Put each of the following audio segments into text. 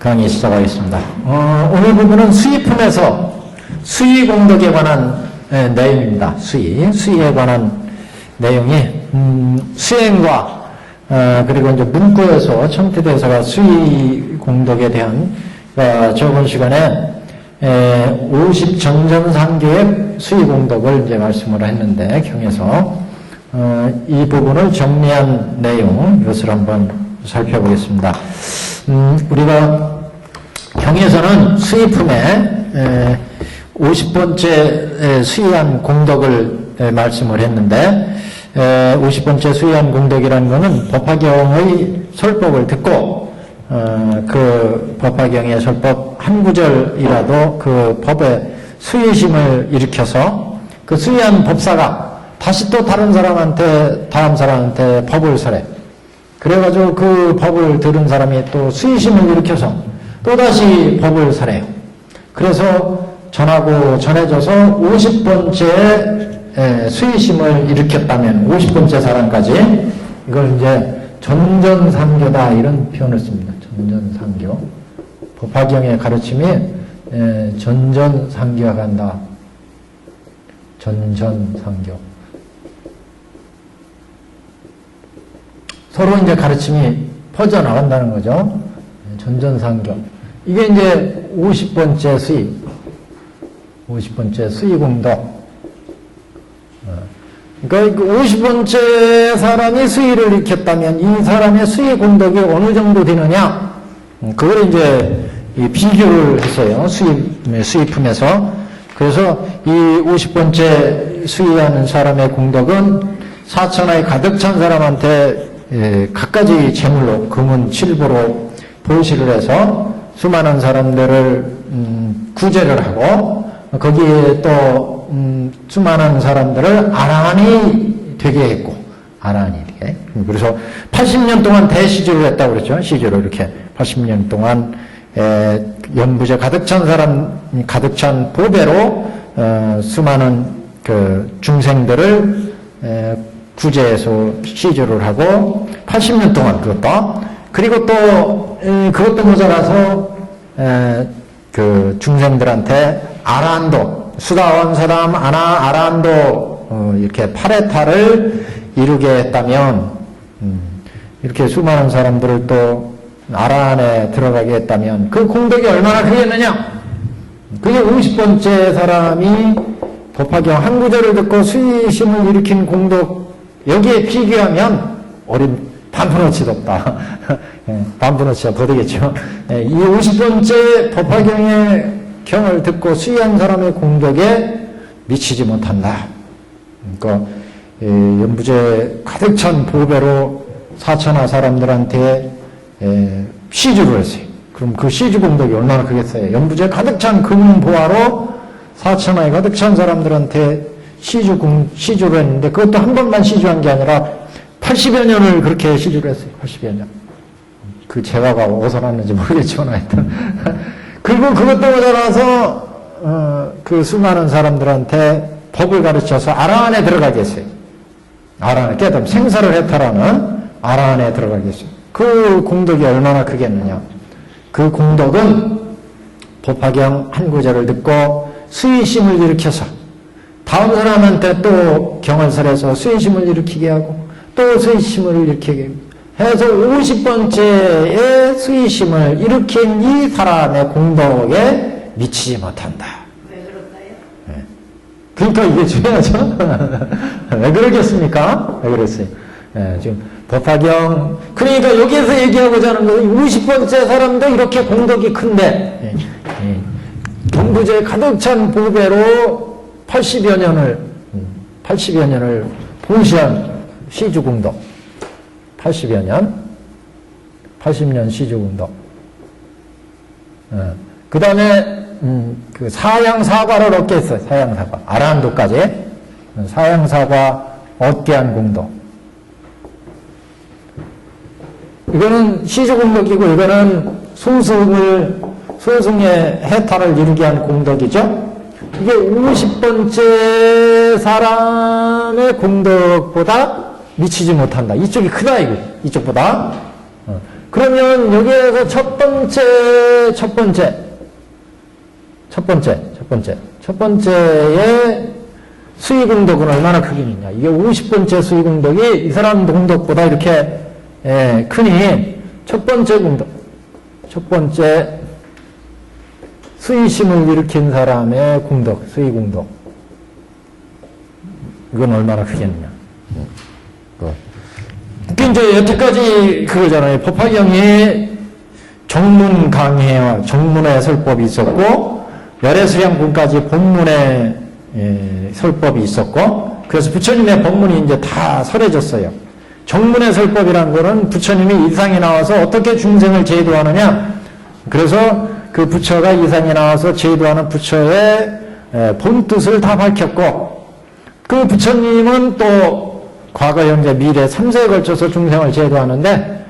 강의 시작하겠습니다. 오늘 부분은 수의품에서 수의공덕에 관한 내용입니다. 수의에 관한 내용이 수행과 그리고 이제 문구에서 청태대사가 수의공덕에 대한 저번 시간에 50전전상교의 수의공덕을 이제 말씀을 했는데 경에서 이 부분을 정리한 내용 이것을 한번 살펴보겠습니다. 우리가 경에서는 수의품에 50번째 수의한 공덕을 말씀을 했는데 50번째 수의한 공덕이라는 것은 법화경의 설법을 듣고 그 법화경의 설법 한 구절이라도 그 법의 수의심을 일으켜서 그 수의한 법사가 다시 또 다른 사람한테 법을 설해. 그래가지고 그 법을 들은 사람이 또 수의심을 일으켜서 또다시 법을 설해요. 그래서 전하고 전해져서 50번째 수의심을 일으켰다면 50번째 사람까지 이걸 이제 전전상교다 이런 표현을 씁니다. 전전상교. 법화경의 가르침이 전전상교가 간다. 전전상교. 서로 이제 가르침이 퍼져나간다는 거죠. 전전상교. 이게 이제 50번째 수의. 50번째 수의공덕. 그러니까 50번째 사람이 수의를 일으켰다면 이 사람의 수의공덕이 어느 정도 되느냐? 그걸 이제 비교를 했어요. 수의품에서. 그래서 이 50번째 수의하는 사람의 공덕은 사천하에 가득 찬 사람한테 갖가지 재물로 금은 칠보로 보시를 해서 수많은 사람들을 구제를 하고 거기에 또 수많은 사람들을 아란이 되게 했고 아란이 되게 그래서 80년 동안 대시주를 했다고 그랬죠. 시주를 이렇게 80년 동안 연부제 가득 찬 사람 가득 찬 보배로 수많은 그 중생들을 구제해서 시주를 하고 80년 동안 그것도 그리고 또 그것도 모자라서 그 중생들한테 아란도 수다원 사람 아란도 이렇게 파레타를 이루게 했다면 이렇게 수많은 사람들을 또 아란에 들어가게 했다면 그 공덕이 얼마나 크겠느냐. 그게 50번째 사람이 법화경 한 구절을 듣고 수의심을 일으킨 공덕 여기에 비교하면 반푼어치도 없다. 반푼어치가 더 되겠죠. 이 50번째 법화경의 경을 듣고 수의한 사람의 공덕에 미치지 못한다. 그러니까 연부제 가득 찬 보배로 사천하 사람들한테 시주를 했어요. 그럼 그 시주 공덕이 얼마나 크겠어요. 연부제 가득 찬 금보화로 사천하에 가득 찬 사람들한테 시주를 했는데 그것도 한 번만 시주한 게 아니라 80여 년을 그렇게 시주를 했어요. 80여 년. 그 재화가 어디서 났는지 모르겠지만 하여튼. 그리고 그것도 모자라서 그 수많은 사람들한테 법을 가르쳐서 아란에 들어가게 했어요. 아란에 깨달음 생사를 해탈하는 아란에 들어가게 했어요. 그 공덕이 얼마나 크겠느냐. 그 공덕은 법화경 한 구절을 듣고 수의심을 일으켜서 다음 사람한테 또 경을 설해서 수의심을 일으키게 하고 또 수의심을 일으키게 해서 50번째의 수의심을 일으킨 이 사람의 공덕에 미치지 못한다. 왜 그럴까요? 네. 그러니까 이게 중요하죠. 왜 그러겠습니까? 왜 그랬어요? 네, 지금 법화경 그러니까 여기에서 얘기하고자 하는 것은 50번째 사람도 이렇게 공덕이 큰데 경부제 가득 찬 보배로 80여 년을 봉시한 시주공덕 80년 시주공덕 그 다음에 그 사양사과를 얻게 했어요. 사양사과 아라한도까지 사양사과 얻게 한 공덕 이거는 시주공덕이고 이거는 소승의 해탈을 이루게 한 공덕이죠. 이게 50번째 사람의 공덕보다 미치지 못한다. 이쪽이 크다, 이거. 이쪽보다. 그러면 여기에서 첫 번째의 수위 공덕은 얼마나 크겠느냐. 이게 50번째 수위 공덕이 이 사람 공덕보다 이렇게 크니 첫 번째 수위심을 일으킨 사람의 공덕, 수위 공덕. 이건 얼마나 크겠느냐. 그게 이제 여태까지 그거잖아요. 법화경에 정문 강해와 정문의 설법이 있었고, 열애수량분까지 본문의 설법이 있었고, 그래서 부처님의 법문이 이제 다 설해졌어요. 정문의 설법이라는 거는 부처님이 이상에 나와서 어떻게 중생을 제도하느냐. 그래서 그 부처가 이상에 나와서 제도하는 부처의 본 뜻을 다 밝혔고, 그 부처님은 또 과거, 현재, 미래 3세에 걸쳐서 중생을 제도하는데,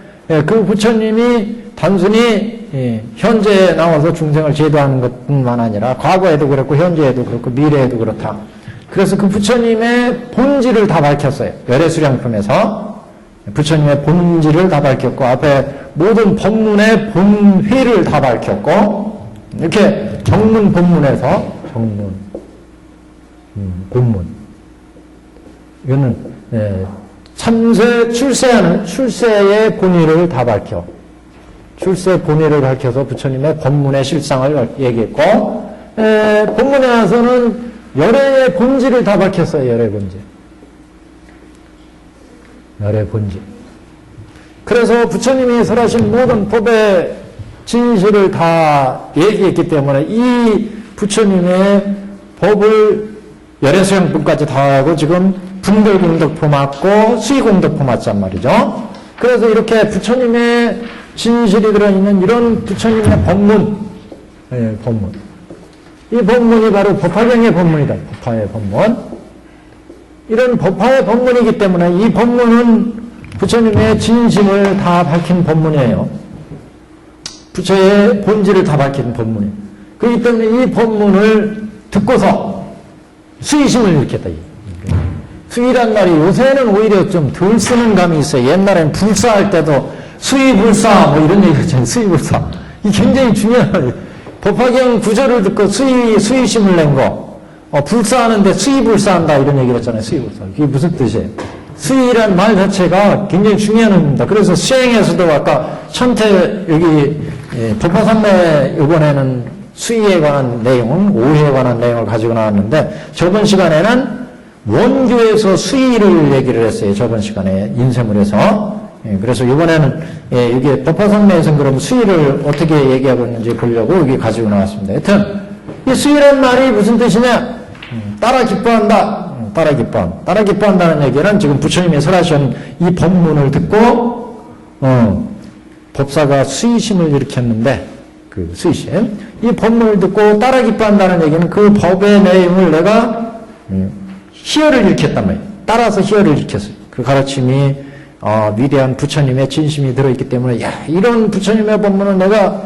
그 부처님이 단순히 현재에 나와서 중생을 제도하는 것뿐만 아니라 과거에도 그렇고 현재에도 그렇고 미래에도 그렇다. 그래서 그 부처님의 본질을 다 밝혔어요. 열애수량품에서 부처님의 본질을 다 밝혔고, 앞에 모든 법문의 본회를 다 밝혔고, 이렇게 정문 본문에서 본문 이거는 참새 출세하는 출세의 본의를 다 밝혀, 출세 본의를 밝혀서 부처님의 법문의 실상을 얘기했고, 본문에 와서는 열애의 본질을 다 밝혔어요. 열애 본질. 그래서 부처님이 설하신 모든 법의 진실을 다 얘기했기 때문에 이 부처님의 법을 열애수양품까지 다 하고 지금 분별공덕포 맞고 수위공덕포 맞단 말이죠. 그래서 이렇게 부처님의 진실이 들어있는 이런 부처님의 법문. 이 법문이 바로 법화경의 법문이다. 법화의 법문. 이런 법화의 법문이기 때문에 이 법문은 부처님의 진심을 다 밝힌 법문이에요. 부처의 본질을 다 밝힌 법문이에요. 그렇기 때문에 이 법문을 듣고서 수위심을 일으켰다. 수위란 말이 요새는 오히려 좀 덜 쓰는 감이 있어요. 옛날엔 불사할 때도 수위불사 뭐 이런 얘기 했잖아요. 수위불사. 이게 굉장히 중요한 말이에요. 법화경 구절을 듣고 수위심을 낸 거. 불사하는데 수위불사한다 이런 얘기를 했잖아요. 수위불사. 이게 무슨 뜻이에요? 수위란 말 자체가 굉장히 중요한 의미입니다. 그래서 수행에서도 아까 천태 여기 법화산매 이번에는 수위에 관한 내용, 오해에 관한 내용을 가지고 나왔는데 저번 시간에는 원교에서 수위를 얘기를 했어요. 저번 시간에 인쇄물에서. 그래서 이번에는 이게 법화산매에서는 그럼 수위를 어떻게 얘기하고 있는지 보려고 여기 가지고 나왔습니다. 하여튼 이 수위란 말이 무슨 뜻이냐? 따라 기뻐한다. 따라 기뻐한다는 얘기는 지금 부처님이 설하신 이 법문을 듣고 법사가 수위심을 일으켰는데 그 수위심 이 법문을 듣고 따라 기뻐한다는 얘기는 그 법의 내용을 내가 희열을 일으켰단 말이에요. 따라서 희열을 일으켰어요. 그 가르침이 위대한 부처님의 진심이 들어있기 때문에 야 이런 부처님의 법문은 내가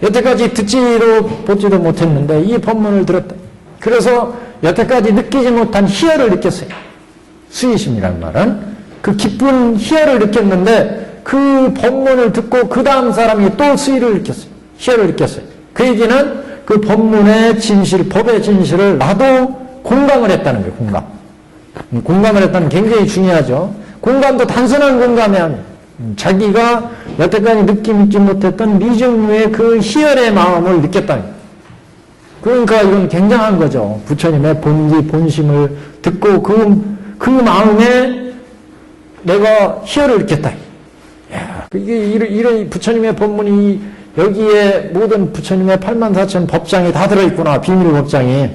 여태까지 듣지도 보지도 못했는데 이 법문을 들었다. 그래서 여태까지 느끼지 못한 희열을 느꼈어요. 수위심이라는 말은 그 기쁜 희열을 느꼈는데 그 법문을 듣고 그 다음 사람이 또 수위를 느꼈어요. 희열을 느꼈어요. 그 얘기는 그 법문의 진실, 법의 진실을 나도 공감을 했다는 거예요. 공감을 했다는 게 굉장히 중요하죠. 공감도 단순한 공감이 아니에요. 자기가 여태까지 느끼지 못했던 미증류의 그 희열의 마음을 느꼈다는 거예요. 그러니까 이건 굉장한 거죠. 부처님의 본심을 듣고 그 마음에 내가 희열을 느꼈다. 야, 이런 부처님의 법문이 여기에 모든 부처님의 84,000 법장이 다 들어있구나. 비밀 법장이.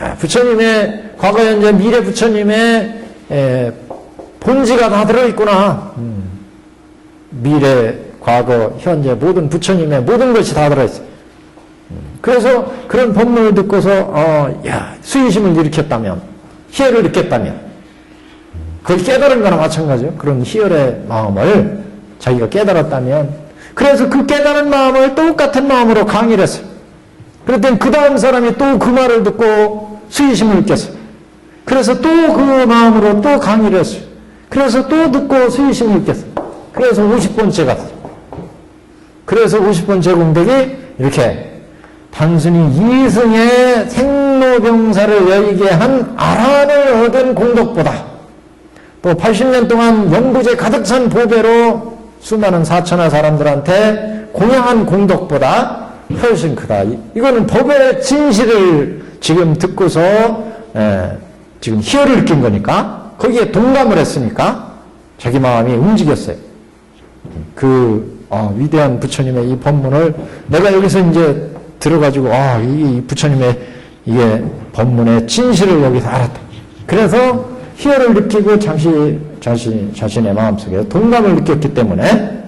야, 부처님의 과거, 현재, 미래 부처님의 본지가 다 들어있구나. 미래, 과거, 현재 모든 부처님의 모든 것이 다 들어있어요. 그래서 그런 법문을 듣고서 수위심을 일으켰다면, 희열을 느꼈다면, 그걸 깨달은 거나 마찬가지죠. 그런 희열의 마음을 자기가 깨달았다면, 그래서 그 깨달은 마음을 똑같은 마음으로 강의를 했어요. 그랬더니 그 다음 사람이 또 그 말을 듣고 수위심을 느꼈어요. 그래서 또 그 마음으로 또 강의를 했어요. 그래서 또 듣고 수위심을 느꼈어요. 그래서 50번째 갔어요. 그래서 50번째 공덕이 이렇게 단순히 이승의 생로병사를 열게 한 아란을 얻은 공덕보다 또 80년 동안 영구제 가득 찬 보배로 수많은 사천하 사람들한테 공양한 공덕보다 훨씬 크다. 이거는 법의 진실을 지금 듣고서 지금 희열을 느낀 거니까 거기에 동감을 했으니까 자기 마음이 움직였어요. 위대한 부처님의 이 법문을 내가 여기서 이제 들어가지고 이 부처님의 이게 법문의 진실을 여기서 알았다. 그래서 희열을 느끼고 자신의 마음속에 동감을 느꼈기 때문에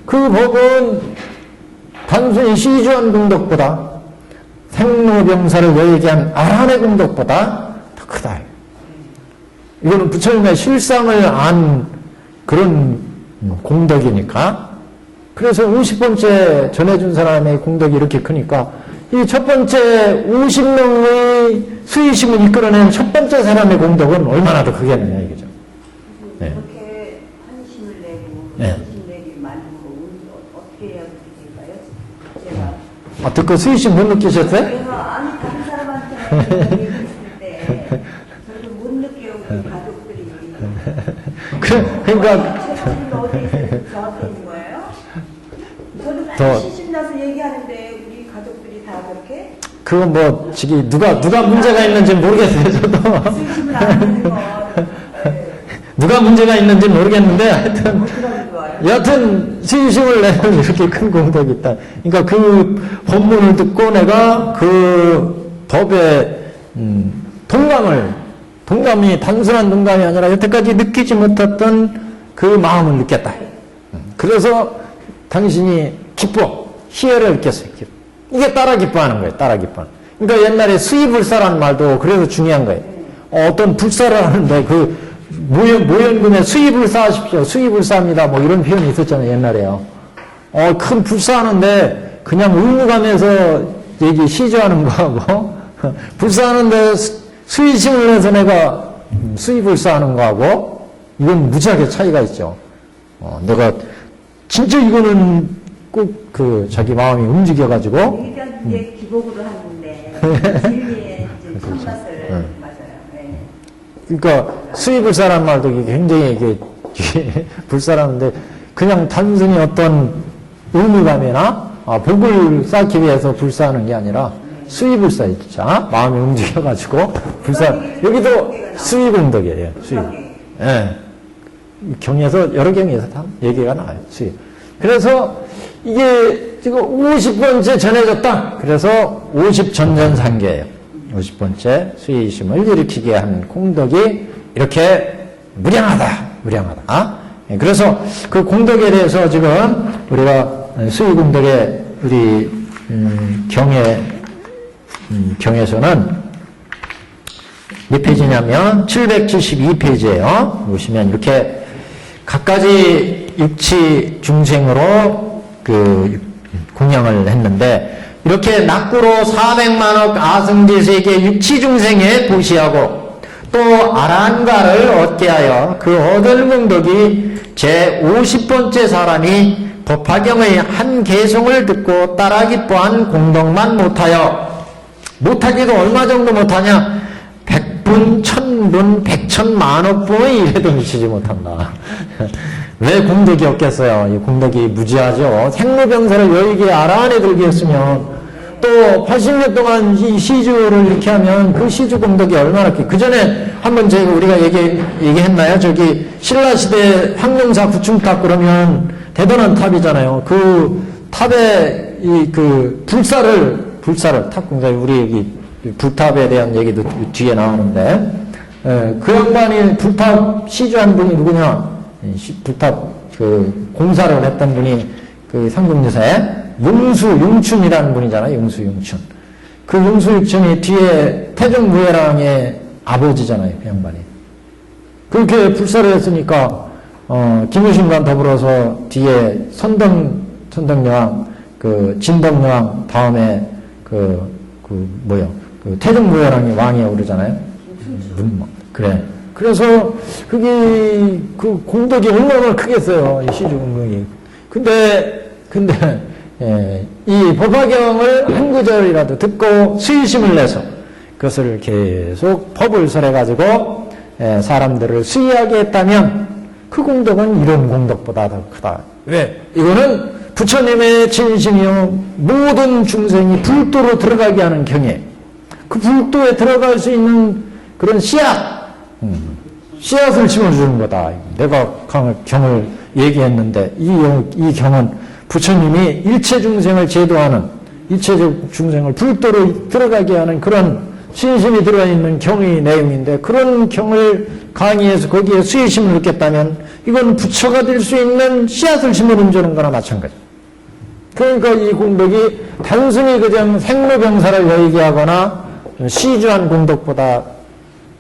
그 법은 단순히 시주한 공덕보다 생로병사를 너에게 한 아란의 공덕보다 더 크다. 이거는 부처님의 실상을 안 그런 공덕이니까. 그래서 50번째 전해준 사람의 공덕이 이렇게 크니까 이 첫 번째 50명의 수의심을 이끌어낸 첫 번째 사람의 공덕은 얼마나 더 크겠느냐 이거죠. 네. 그렇게 한심을 내고 네. 한심 내기 많고 어떻게 해야 될까요? 제가 듣고 수의심 못 느끼셨어요? 그래서 아니 다른 사람한테 얘기했을 때 저도 못 느껴요. 우리 가족들이 그러니까 저한테 있는 거예요? 저도 맨날 시심나서 얘기하는데 우리 가족들이 다 그렇게 그건 뭐 누가 문제가 있는지 모르겠어요. 저도 수심을 안 하는 거 누가 문제가 있는지 모르겠는데 여하튼 수의심을 내는 이렇게 큰 공덕이 있다. 그러니까 그 법문을 듣고 내가 그 법의 동감이 단순한 동감이 아니라 여태까지 느끼지 못했던 그 마음을 느꼈다. 그래서 당신이 희열을 느꼈어요. 이게 따라 기뻐하는 거예요. 따라 기뻐하는. 그러니까 옛날에 수의불사라는 말도 그래서 중요한 거예요. 어떤 불사를 하는데 그 모연금에 수의불사하십시오. 수의불사합니다. 뭐 이런 표현이 있었잖아요. 옛날에요. 큰 불사하는데 그냥 의무감에서 시주하는 거하고 불사하는데 수의심을 내서 내가 수의불사하는 거하고 이건 무지하게 차이가 있죠. 내가 진짜 이거는 꼭 자기 마음이 움직여가지고 이제 기복으로 하는데 진리의 참맛을 맞아요. 네. 그러니까 수의불사라는 말도 굉장히 이게 불사라는데 그냥 단순히 어떤 의무감이나 복을 쌓기 위해서 불사하는 게 아니라 수의불사 있죠. 마음이 움직여가지고 불사. 여기도 수의공덕이에요. 수의. 예. 경에서 여러 경에서 다 얘기가 나와요. 수의. 그래서 이게 지금 50번째 전해졌다. 그래서 50전전상계예요. 50번째 수의심을 일으키게 한 공덕이 이렇게 무량하다. 그래서 그 공덕에 대해서 지금 우리가 수의공덕의 우리 경에서는 몇 페이지냐면 772페이지예요. 보시면 이렇게 각가지 육치 중생으로 공양을 했는데 이렇게 낙구로 400만억 아승지세계 육치 중생에 보시하고 또 아란가를 얻게 하여 그 얻을 공덕이 제 50번째 사람이 법화경의 한 개송을 듣고 따라 기뻐한 공덕만 못하기도 얼마 정도 못하냐 100분, 1000분, 100천만억 분의 일에도 미치지 못한다. 왜 공덕이 없겠어요? 이 공덕이 무지하죠. 생로병사를 여의기에 아란에 들게 했으면 또 80년 동안 이 시주를 이렇게 하면 그 시주 공덕이 얼마나 그 전에 한번 우리가 얘기했나요? 신라시대 황룡사 구충탑 그러면 대단한 탑이잖아요. 그 탑에 불사를 탑 공사에 우리 여기 불탑에 대한 얘기도 뒤에 나오는데 그 양반이 불탑 시주한 분이 누구냐? 불탑 공사를 했던 분이 상금유사에 용춘이라는 분이잖아요. 용춘. 그 용춘이 뒤에 태종무예랑의 아버지잖아요. 그 양반이. 그렇게 불사를 했으니까 김유신과 더불어서 뒤에 선덕여왕, 진덕여왕 다음에 태종무예랑이 왕이야 오르잖아요. 그래. 그래서 그게 그 공덕이 얼마나 크겠어요. 이 시주 공덕이. 근데 이 법화경을 한 구절이라도 듣고 수의심을 내서 그것을 계속 법을 설해가지고 사람들을 수의하게 했다면 그 공덕은 이런 공덕보다 더 크다. 왜? 이거는 부처님의 진심이요 모든 중생이 불도로 들어가게 하는 경이에요. 그 불도에 들어갈 수 있는 그런 씨앗을 심어주는 거다. 내가 경을 얘기했는데 이 경은 부처님이 일체 중생을 제도하는 일체적 중생을 불도로 들어가게 하는 그런 신심이 들어있는 경의 내용인데 그런 경을 강의해서 거기에 수의심을 느꼈다면 이건 부처가 될 수 있는 씨앗을 심어주는 거나 마찬가지. 그러니까 이 공덕이 단순히 그냥 생로병사를 얘기하거나 시주한 공덕보다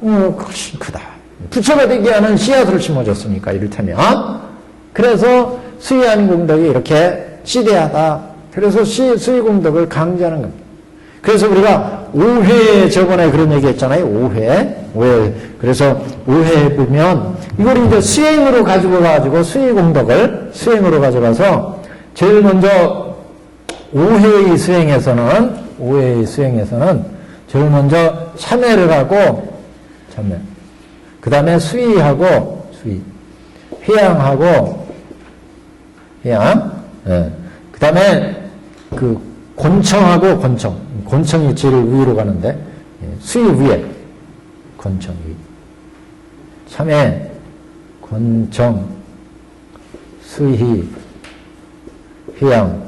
훨씬 크다. 부처가 되게 하는 씨앗을 심어줬으니까 이를테면. 그래서 수의하는 공덕이 이렇게 시대하다. 그래서 수의 공덕을 강조하는 겁니다. 그래서 우리가 5회 저번에 그런 얘기 했잖아요. 5회. 그래서 5회 보면 이걸 이제 수행으로 가지고 수의 공덕을 수행으로 가져가서 제일 먼저 5회의 수행에서는 제일 먼저 참회를 하고 그 다음에 수의하고 회양하고 그 다음에 그 권청하고 권청이 제일 위로 가는데 수의 위에 권청 위 참회 권청 수의 회양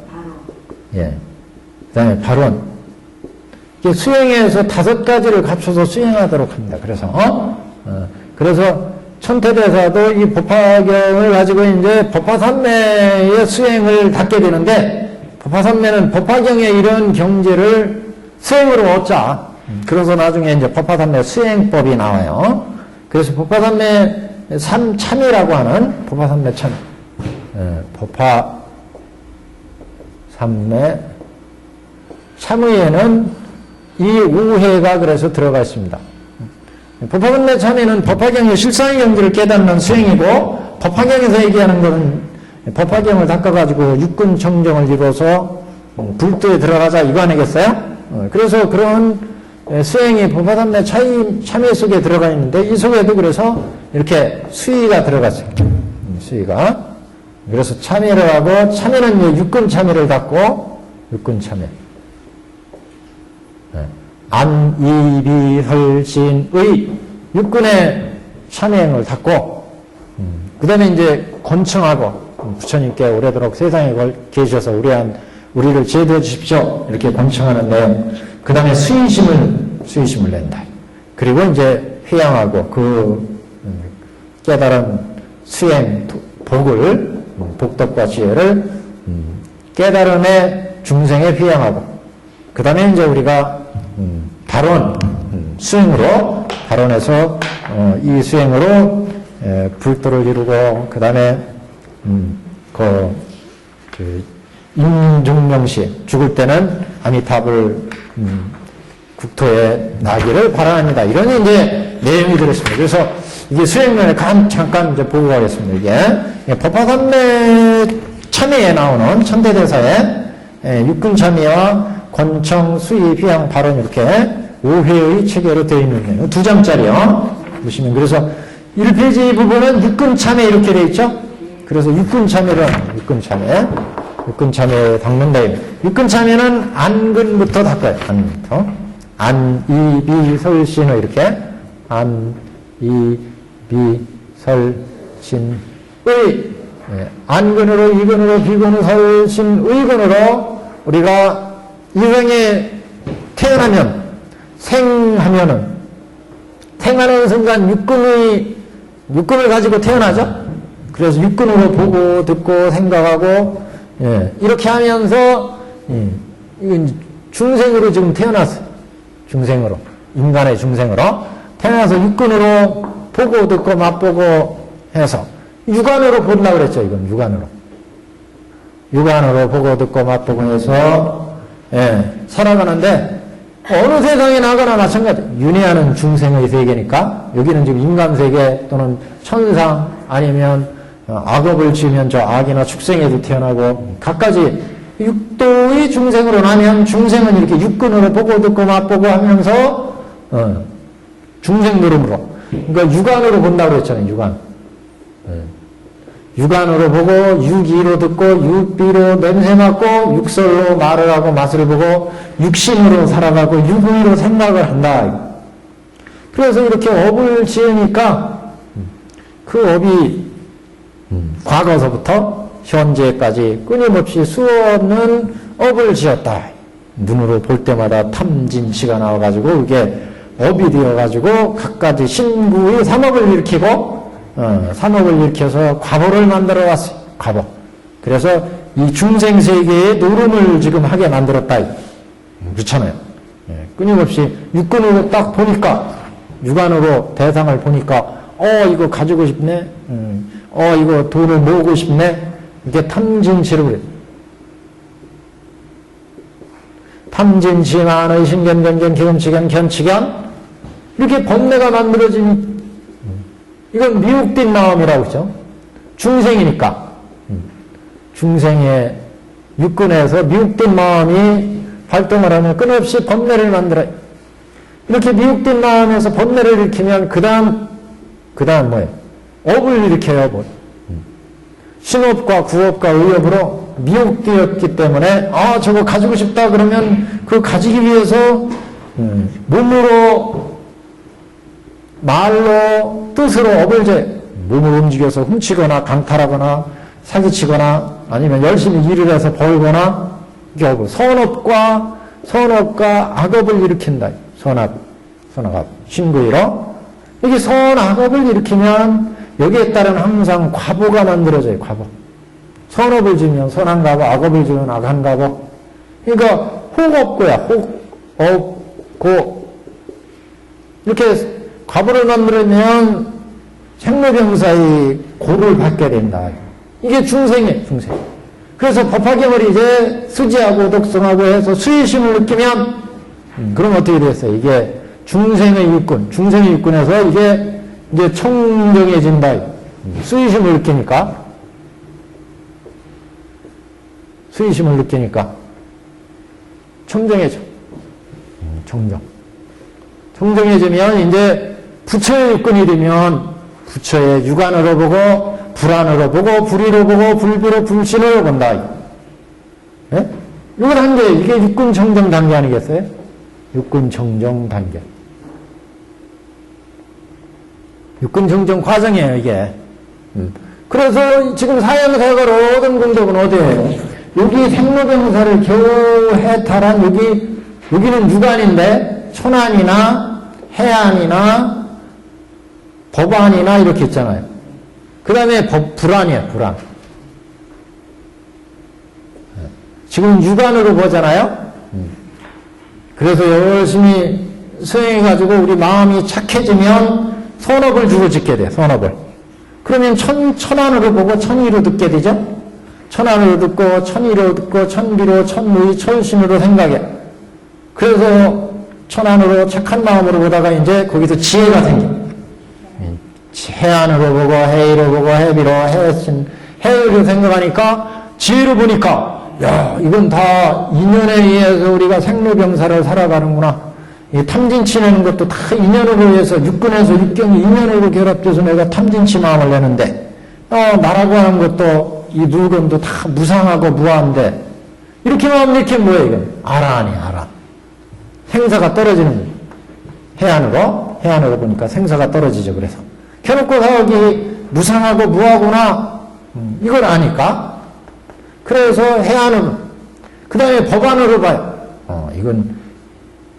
그 다음에 발원 이게 수행에서 5가지를 갖춰서 수행하도록 합니다. 그래서 천태대사도 이 법화경을 가지고 이제 법화삼매의 수행을 닦게 되는데 법화삼매는 법화경의 이런 경지를 수행으로 얻자. 그래서 나중에 이제 법화삼매 수행법이 나와요. 그래서 법화삼매 참이라고 하는 법화삼매 참, 법화삼매 참의에는 이 5회가 그래서 들어가 있습니다. 법화삼매 참의는 법화경의 실상의 경지를 깨닫는 수행이고 법화경에서 얘기하는 것은 법화경을 닦아가지고 육군 청정을 이루어서 불도에 들어가자 이거 아니겠어요? 그래서 그런 수행이 법화삼매 참회 속에 들어가 있는데 이 속에도 그래서 이렇게 수의가 들어갔어요. 수의가. 그래서 참회를 하고 참회는 육군 참회를 닦고 육군 참회. 안이비설신의 육군의 참회행을 닦고 그 다음에 이제 권청하고 부처님께 오래도록 세상에 계셔서 우리를 제도해 주십시오. 이렇게 권청하는 내용. 그 다음에 수의심을 낸다. 그리고 이제 회양하고 그 깨달은 수행 복을, 복덕과 지혜를 깨달음의 중생에 회양하고 그 다음에 이제 우리가 발원, 수행으로 발원해서 이 수행으로 불도를 이루고 그 다음에 임중명시 죽을 때는 아미타불 국토에 나기를 바라합니다. 이런 이제 내용이 들었습니다. 그래서 이게 수행면에 잠깐 이제 보고 가겠습니다. 이게 법화삼매 참회에 나오는 천대대사의 육군 참회와 권청, 수의, 회양, 발언 이렇게 5회의 체계로 되어 있는 내용. 2장짜리요. 보시면 그래서 1페이지 부분은 육군 참회 이렇게 되어 있죠. 그래서 육군 참회를 육군 참회 닦는다. 육군 참회는 안근부터 닦아요. 안부터. 안, 이, 비, 설, 신을 이렇게 안, 이, 비, 설, 신, 의 안근으로, 이근으로, 비근으로, 설, 신, 의근으로 우리가 이생에 태어나면 생하는 순간 육근을 가지고 태어나죠. 그래서 육근으로 보고 듣고 생각하고 이렇게 하면서 중생으로 지금 태어났어요. 중생으로 인간의 중생으로 태어나서 육근으로 보고 듣고 맛보고 해서 육안으로 본다고 그랬죠. 이건 육안으로 보고 듣고 맛보고 해서 살아가는데 어느 세상에 나가나 마찬가지. 윤회하는 중생의 세계니까 여기는 지금 인간 세계 또는 천상 아니면 악업을 지으면 저 악이나 축생에도 태어나고 각가지 육도의 중생으로 나면 중생은 이렇게 육근으로 보고 듣고 맛보고 하면서 중생 노름으로, 그러니까 육안으로 본다고 그랬잖아요. 육안. 육안으로 보고 육이로 듣고 육비로 냄새 맡고 육설로 말을 하고 맛을 보고 육신으로 살아가고 육의로 생각을 한다. 그래서 이렇게 업을 지으니까 그 업이 과거서부터 현재까지 끊임없이 수없는 업을 지었다. 눈으로 볼 때마다 탐진치가 나와가지고 이게 업이 되어가지고 각가지 신구의 삼업을 일으키고 삼업을 일으켜서 과보를 만들어 왔어요. 과보. 그래서 이 중생세계의 노름을 지금 하게 만들었다. 그렇잖아요. 끊임없이 육근으로 딱 보니까, 육안으로 대상을 보니까 이거 가지고 싶네. 이거 돈을 모으고 싶네. 이게 탐진치를 그래요. 탐진치만의 신견견견 기금치견 견치견 이렇게 번뇌가 만들어진, 이건 미혹된 마음이라고 했죠. 중생이니까. 중생의 육근에서 미혹된 마음이 활동을 하면 끊임없이 번뇌를 만들어요. 이렇게 미혹된 마음에서 번뇌를 일으키면 그 다음 뭐예요? 업을 일으켜요. 뭐. 신업과 구업과 의업으로 미혹되었기 때문에 저거 가지고 싶다 그러면 그 가지기 위해서 몸으로 말로 뜻으로 업을 몸을 움직여서 훔치거나 강탈하거나 사기치거나 아니면 열심히 일을 해서 벌거나 이게 선업과 악업을 일으킨다. 선악 신구이로 이게 선악업을 일으키면 여기에 따른 항상 과보가 만들어져요. 과보. 선업을 지으면 선한 과보, 악업을 지으면 악한 과보. 그러니까 혹업고야. 혹업고 이렇게 과보를 만들면 생로병사의 고를 받게 된다. 이게 중생이에요. 중생. 그래서 법화경을 이제 수지하고 독성하고 해서 수의심을 느끼면 그럼 어떻게 되겠어요? 이게 중생의 육군, 중생의 육군에서 이게 이제 청정해진다. 수의심을 느끼니까. 수의심을 느끼니까. 청정해져. 청정해지면 이제 부처의 육군이 되면 부처의 육안으로 보고 불안으로 보고 불의로 보고 불비로 불신으로 본다. 예? 이걸 한 게 이게 육군 청정 단계 아니겠어요? 육군 청정 단계. 육군 청정 과정이에요, 이게. 그래서 지금 사형사고로 얻은 공덕은 어디예요? 여기 생로병사를 겨우 해탈한 여기는 육안인데 천안이나 해안이나 법안이나 이렇게 있잖아요. 그 다음에 불안이에요, 불안. 지금 육안으로 보잖아요. 그래서 열심히 수행해가지고 우리 마음이 착해지면 선업을 주로 짓게 돼요, 선업을. 그러면 천안으로 보고 천의로 듣게 되죠? 천안으로 듣고, 천의로 듣고, 천비로, 천의, 천신으로 생각해. 그래서 천안으로 착한 마음으로 보다가 이제 거기서 지혜가 생겨. 해안으로 보고, 해의로 보고, 해비로, 해의로 생각하니까, 지혜로 보니까, 야, 이건 다 인연에 의해서 우리가 생로병사를 살아가는구나. 이 탐진치내는 것도 다 인연으로 해서 육근에서 육경이 인연으로 결합돼서 내가 탐진치 마음을 내는데 나라고 하는 것도 이 물건도 다 무상하고 무한데 이렇게 마음 이렇게 뭐예요 이건? 아라. 생사가 떨어지는 해안으로 보니까 생사가 떨어지죠. 그래서 켜놓고 여기 무상하고 무하구나 이걸 아니까 그래서 해안은 그 다음에 법안으로 봐요. 이건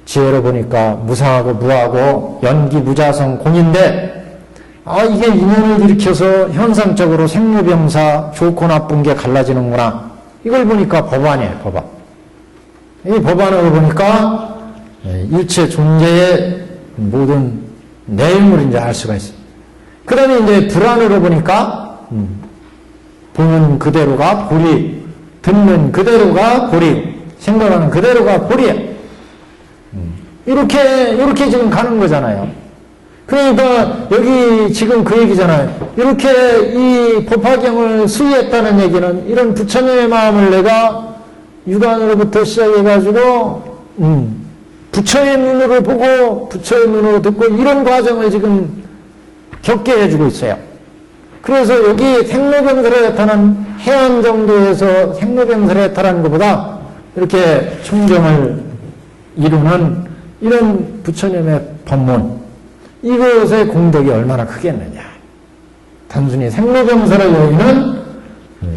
지혜로 보니까 무상하고 무하고 연기 무자성 공인데 이게 인연을 일으켜서 현상적으로 생로병사 좋고 나쁜 게 갈라지는구나. 이걸 보니까 법안이에요. 법안. 이 법안으로 보니까 일체 존재의 모든 내용을 이제 알 수가 있어요. 그 다음에 이제 불안으로 보니까 보는 그대로가 보리, 듣는 그대로가 보리, 생각하는 그대로가 보리예요. 이렇게 지금 가는 거잖아요. 그러니까 여기 지금 그 얘기잖아요. 이렇게 이 법화경을 수의했다는 얘기는 이런 부처님의 마음을 내가 육안으로부터 시작해가지고 부처의 눈으로 보고 부처의 눈으로 듣고 이런 과정을 지금 겪게 해주고 있어요. 그래서 여기 생로병사래타는 해안 정도에서 생로병사래타라는 것보다 이렇게 청정을 이루는 이런 부처님의 법문, 이것의 공덕이 얼마나 크겠느냐. 단순히 생로병사를 여기는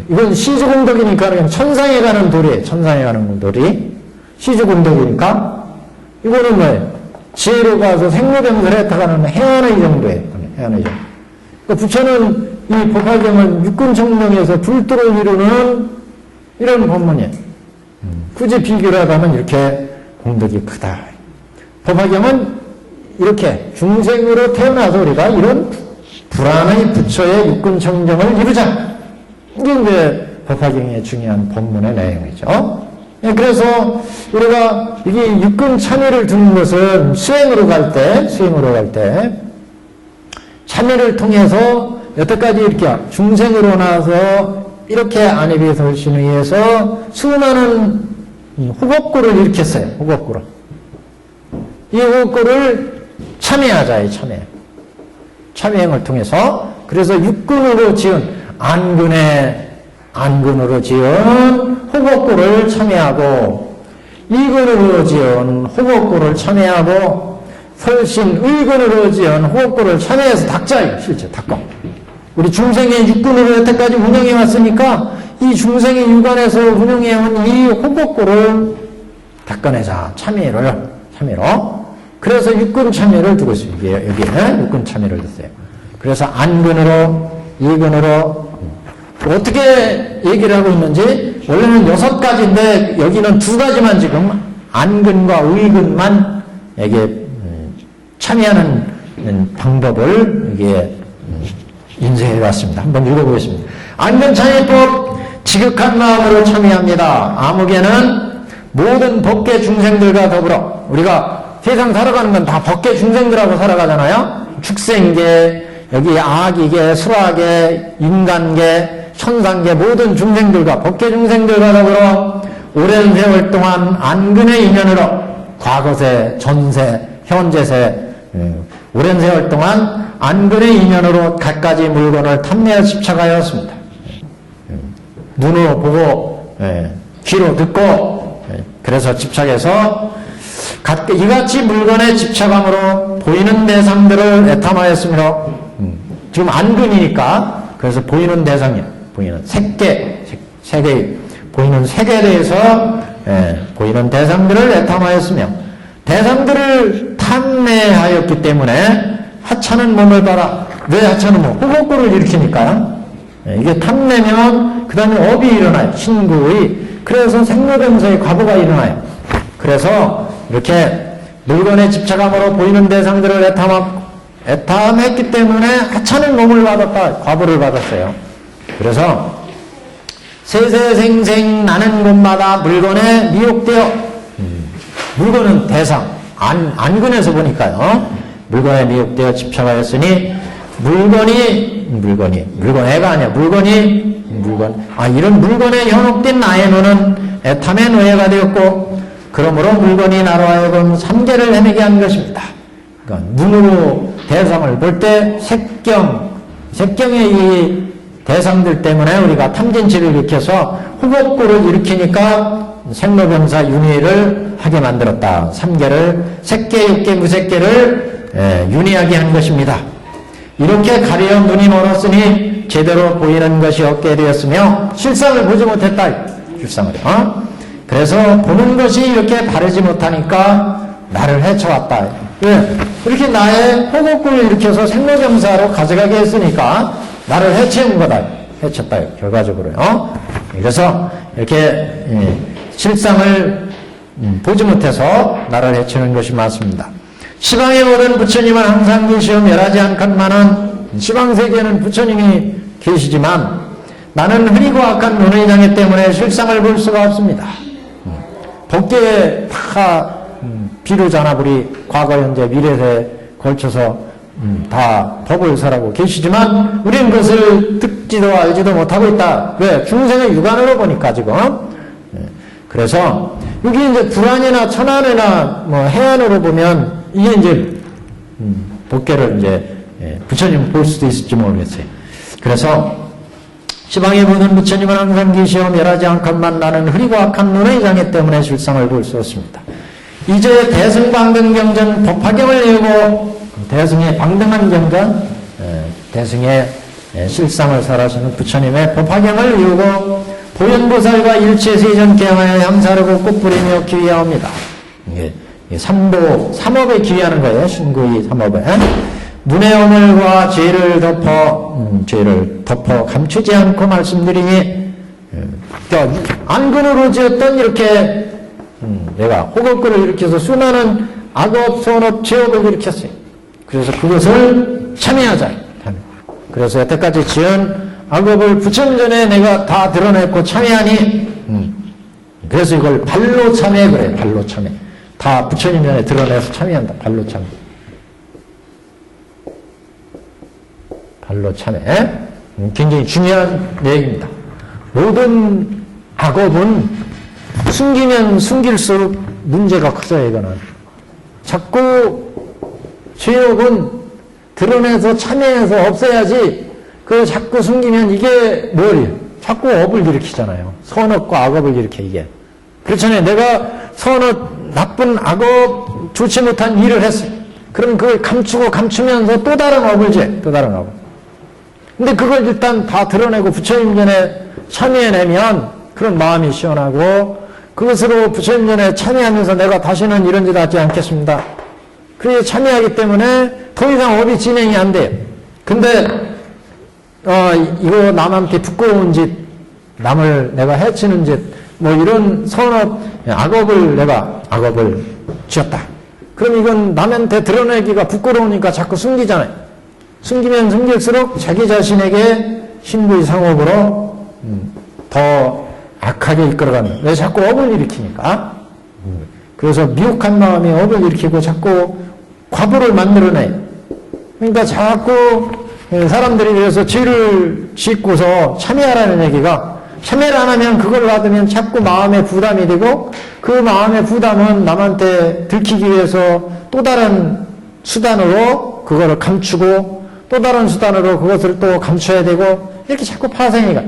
이건 시주공덕이니까 그냥 천상에 가는 도리예요. 천상에 가는 도리. 시주공덕이니까 이거는 뭐예요? 지혜로 가서 생로병사를 했다가는 해안의 정도예요. 해안의 정도. 그러니까 부처는 이 법화경은 육군청명에서 불도를 이루는 이런 법문이에요. 굳이 비교를 하면 이렇게 공덕이 크다. 법화경은 이렇게 중생으로 태어나서 우리가 이런 불안의 부처의 육군청정을 이루자. 이게 이제 법화경의 중요한 법문의 내용이죠. 그래서 우리가 이게 육군 참여를 두는 것은 수행으로 갈 때 참여를 통해서 여태까지 이렇게 중생으로 나서 이렇게 안입이 설신에 의해서 수많은 호법구를 일으켰어요. 호법구를. 이 호법구를 참여하자. 참여행을 통해서 그래서 육군으로 지은 안근으로 지은 호법구를 참여하고 이근으로 지은 호법구를 참여하고 설신 의근으로 지은 호법구를 참여해서 닦자예요. 실제 닦아. 우리 중생의 육군으로 여태까지 운영해 왔으니까 이 중생의 육안에서 운영해온 이 호법구를 닦아내자. 참여로. 그래서 육군 참여를 두고 있어요. 여기에 육군 참여를 뒀어요. 그래서 안근으로, 이근으로 어떻게 얘기를 하고 있는지 원래는 6가지인데 여기는 2가지만 지금 안근과 의근만 여기에 참여하는 방법을 여기에 인쇄해 왔습니다. 한번 읽어보겠습니다. 안근참여법 지극한 마음으로 참여합니다. 아무개는 모든 법계 중생들과 더불어 우리가 세상 살아가는 건 다 법계 중생들하고 살아가잖아요. 축생계, 여기 아기계, 수라계, 인간계, 천상계 모든 중생들과 법계 중생들과 더불어 오랜 세월 동안 안근의 인연으로 과거세, 전세, 현재세 오랜 세월 동안 안근의 인연으로 갖가지 물건을 탐내어 집착하였습니다. 눈으로 보고 귀로 듣고 그래서 집착해서 이같이 물건에 집착함으로 보이는 대상들을 애탐하였으므로 지금 안근이니까 그래서 보이는 대상이에요. 보이는 세계 보이는 세계에 대해서 보이는 대상들을 애탐하였으며 대상들을 탐내하였기 때문에 하찮은 몸을 봐라. 왜 하찮은 몸? 호복구를 일으키니까요. 이게 탐내면 그 다음에 업이 일어나요. 신구의. 그래서 생로병사의 과보가 일어나요. 그래서 이렇게 물건에 집착함으로 보이는 대상들을 애탐했기 때문에 하찮은 몸을 받았다. 과보를 받았어요. 그래서 세세생생 나는 곳마다 물건에 미혹되어 물건은 대상 안근에서 보니까요. 물건에 미혹되어 집착하였으니 물건 이런 물건에 현혹된 나의 눈은 애탐의 노예가 되었고 그러므로 물건이 나로 하여금 삼계를 헤매게 한 것입니다. 그러니까 눈으로 대상을 볼 때 색경의 이 대상들 때문에 우리가 탐진치를 일으켜서 호복구를 일으키니까 생로병사 윤회를 하게 만들었다. 삼계를 색계, 육계, 무색계를 윤회하게 한 것입니다. 이렇게 가려 눈이 멀었으니 제대로 보이는 것이 없게 되었으며 실상을 보지 못했다. 실상을. 그래서 보는 것이 이렇게 바르지 못하니까 나를 해쳐왔다. 왜? 이렇게 나의 호복구를 일으켜서 생로병사로 가져가게 했으니까 나를 해치운 거다. 해쳤다. 결과적으로요. 그래서 이렇게 실상을 보지 못해서 나를 해치는 것이 맞습니다. 시방에 모든 부처님은 항상 계시오 멸하지 않건만은 시방세계에는 부처님이 계시지만 나는 흐리고 악한 눈의 장애 때문에 실상을 볼 수가 없습니다. 법계에 다 비로자나불이 과거 현재 미래에 걸쳐서 다 법을 설하고 계시지만 우리는 그것을 듣지도 알지도 못하고 있다. 왜? 중생의 육안으로 보니까 지금 그래서 여기 이제 불안이나 천안이나 뭐 해안으로 보면 이게 이제 법계를 이제 부처님 볼 수도 있을지 모르겠어요. 그래서 시방에 보는 부처님은 항상 계시오 멸하지 않건만 나는 흐리고 악한 눈의 장애 때문에 실상을 볼 수 없습니다. 이제 대승방등경전 법화경을 이루고 대승의 방등한 경전 대승의 실상을 설하시는 부처님의 법화경을 이루고 보현보살과 일체세전 개화에 향사르고 꽃뿌리며 기위하옵니다. 삼업에 기위하는 거예요. 신구이 삼업에. 문의 어물과 죄를 덮어 감추지 않고 말씀드리니, 그러니까 안근으로 지었던 이렇게, 내가 호겁글을 일으켜서 수많은 악업, 선업, 죄업을 일으켰어요. 그래서 그것을 참여하자. 그래서 여태까지 지은 악업을 부처님 전에 내가 다 드러냈고 참여하니, 그래서 이걸 발로 참여 그래요. 발로 참여. 다 부처님 전에 드러내서 참여한다. 발로 참여. 발로 참여. 굉장히 중요한 내용입니다. 모든 악업은 숨기면 숨길수록 문제가 커져요. 이거는. 자꾸 죄업은 드러내서 참여해서 없애야지 그걸 자꾸 숨기면 이게 뭐예요? 자꾸 업을 일으키잖아요. 선업과 악업을 일으켜 이게. 그렇잖아요. 내가 선업, 나쁜 악업, 좋지 못한 일을 했어요. 그럼 그걸 감추면서 또 다른 업을 재. 또 다른 업. 근데 그걸 일단 다 드러내고 부처님 전에 참여해내면 그런 마음이 시원하고 그것으로 부처님 전에 참여하면서 내가 다시는 이런 짓 하지 않겠습니다. 그래서 참여하기 때문에 더 이상 업이 진행이 안 돼요. 근데 이거 남한테 부끄러운 짓, 남을 내가 해치는 짓, 뭐 이런 선업, 악업을 지었다. 그럼 이건 남한테 드러내기가 부끄러우니까 자꾸 숨기잖아요. 숨기면 숨길수록 자기 자신에게 신구의 상업으로 더 악하게 이끌어가는. 왜 자꾸 업을 일으키니까. 그래서 미혹한 마음이 업을 일으키고 자꾸 과보를 만들어내요. 그러니까 자꾸 사람들이 그래서 죄를 짓고서 참여하라는 얘기가 참여를 안 하면 그걸 받으면 자꾸 마음의 부담이 되고 그 마음의 부담은 남한테 들키기 위해서 또 다른 수단으로 그거를 감추고 또 다른 수단으로 그것을 또 감춰야 되고 이렇게 자꾸 파생이 가요.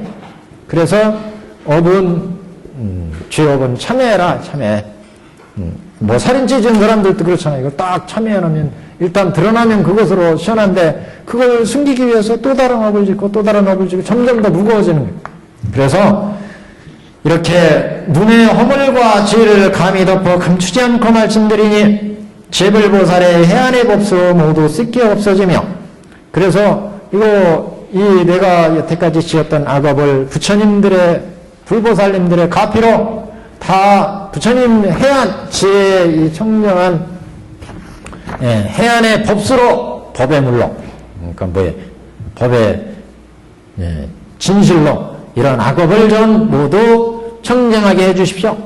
그래서 업은 죄업은 참여해라. 참여해. 뭐 살인죄 지은 사람들도 그렇잖아요. 이거 딱 참여해놓으면 일단 드러나면 그것으로 시원한데 그걸 숨기기 위해서 또 다른 업을 짓고 또 다른 업을 짓고 점점 더 무거워지는 거예요. 그래서 이렇게 눈의 허물과 죄를 감히 덮어 감추지 않고 말씀드리니 재불보살의 해안의 법수 모두 씻기 없어지며 그래서 이 내가 여태까지 지었던 악업을 부처님들의 불보살님들의 가피로 다 부처님 해안 지혜의 이 청명한 해안의 법수로 법의 물로 그러니까 뭐예요? 법의 진실로 이런 악업을 좀 모두 청정하게 해주십시오.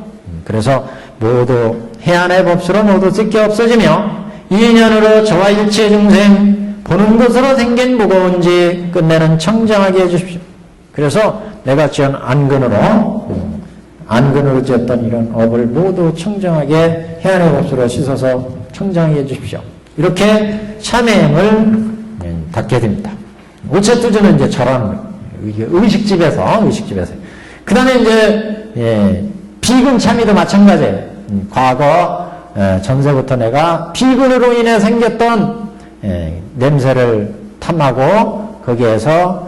그래서 모두 해안의 법수로 모두 찢겨 없어지며 이 인연으로 저와 일체 중생 보는 것으로 생긴 무거운지 끝내는 청정하게 해주십시오. 그래서 내가 지은 안근으로 지었던 이런 업을 모두 청정하게 해안의 법수로 씻어서 청정하게 해주십시오. 이렇게 참회행을 닦게 됩니다. 오체투주는 이제 절하는 거예요. 의식집에서. 그 다음에 이제, 비근 참의도 마찬가지예요. 과거, 전세부터 내가 비근으로 인해 생겼던, 냄새를 탐하고, 거기에서,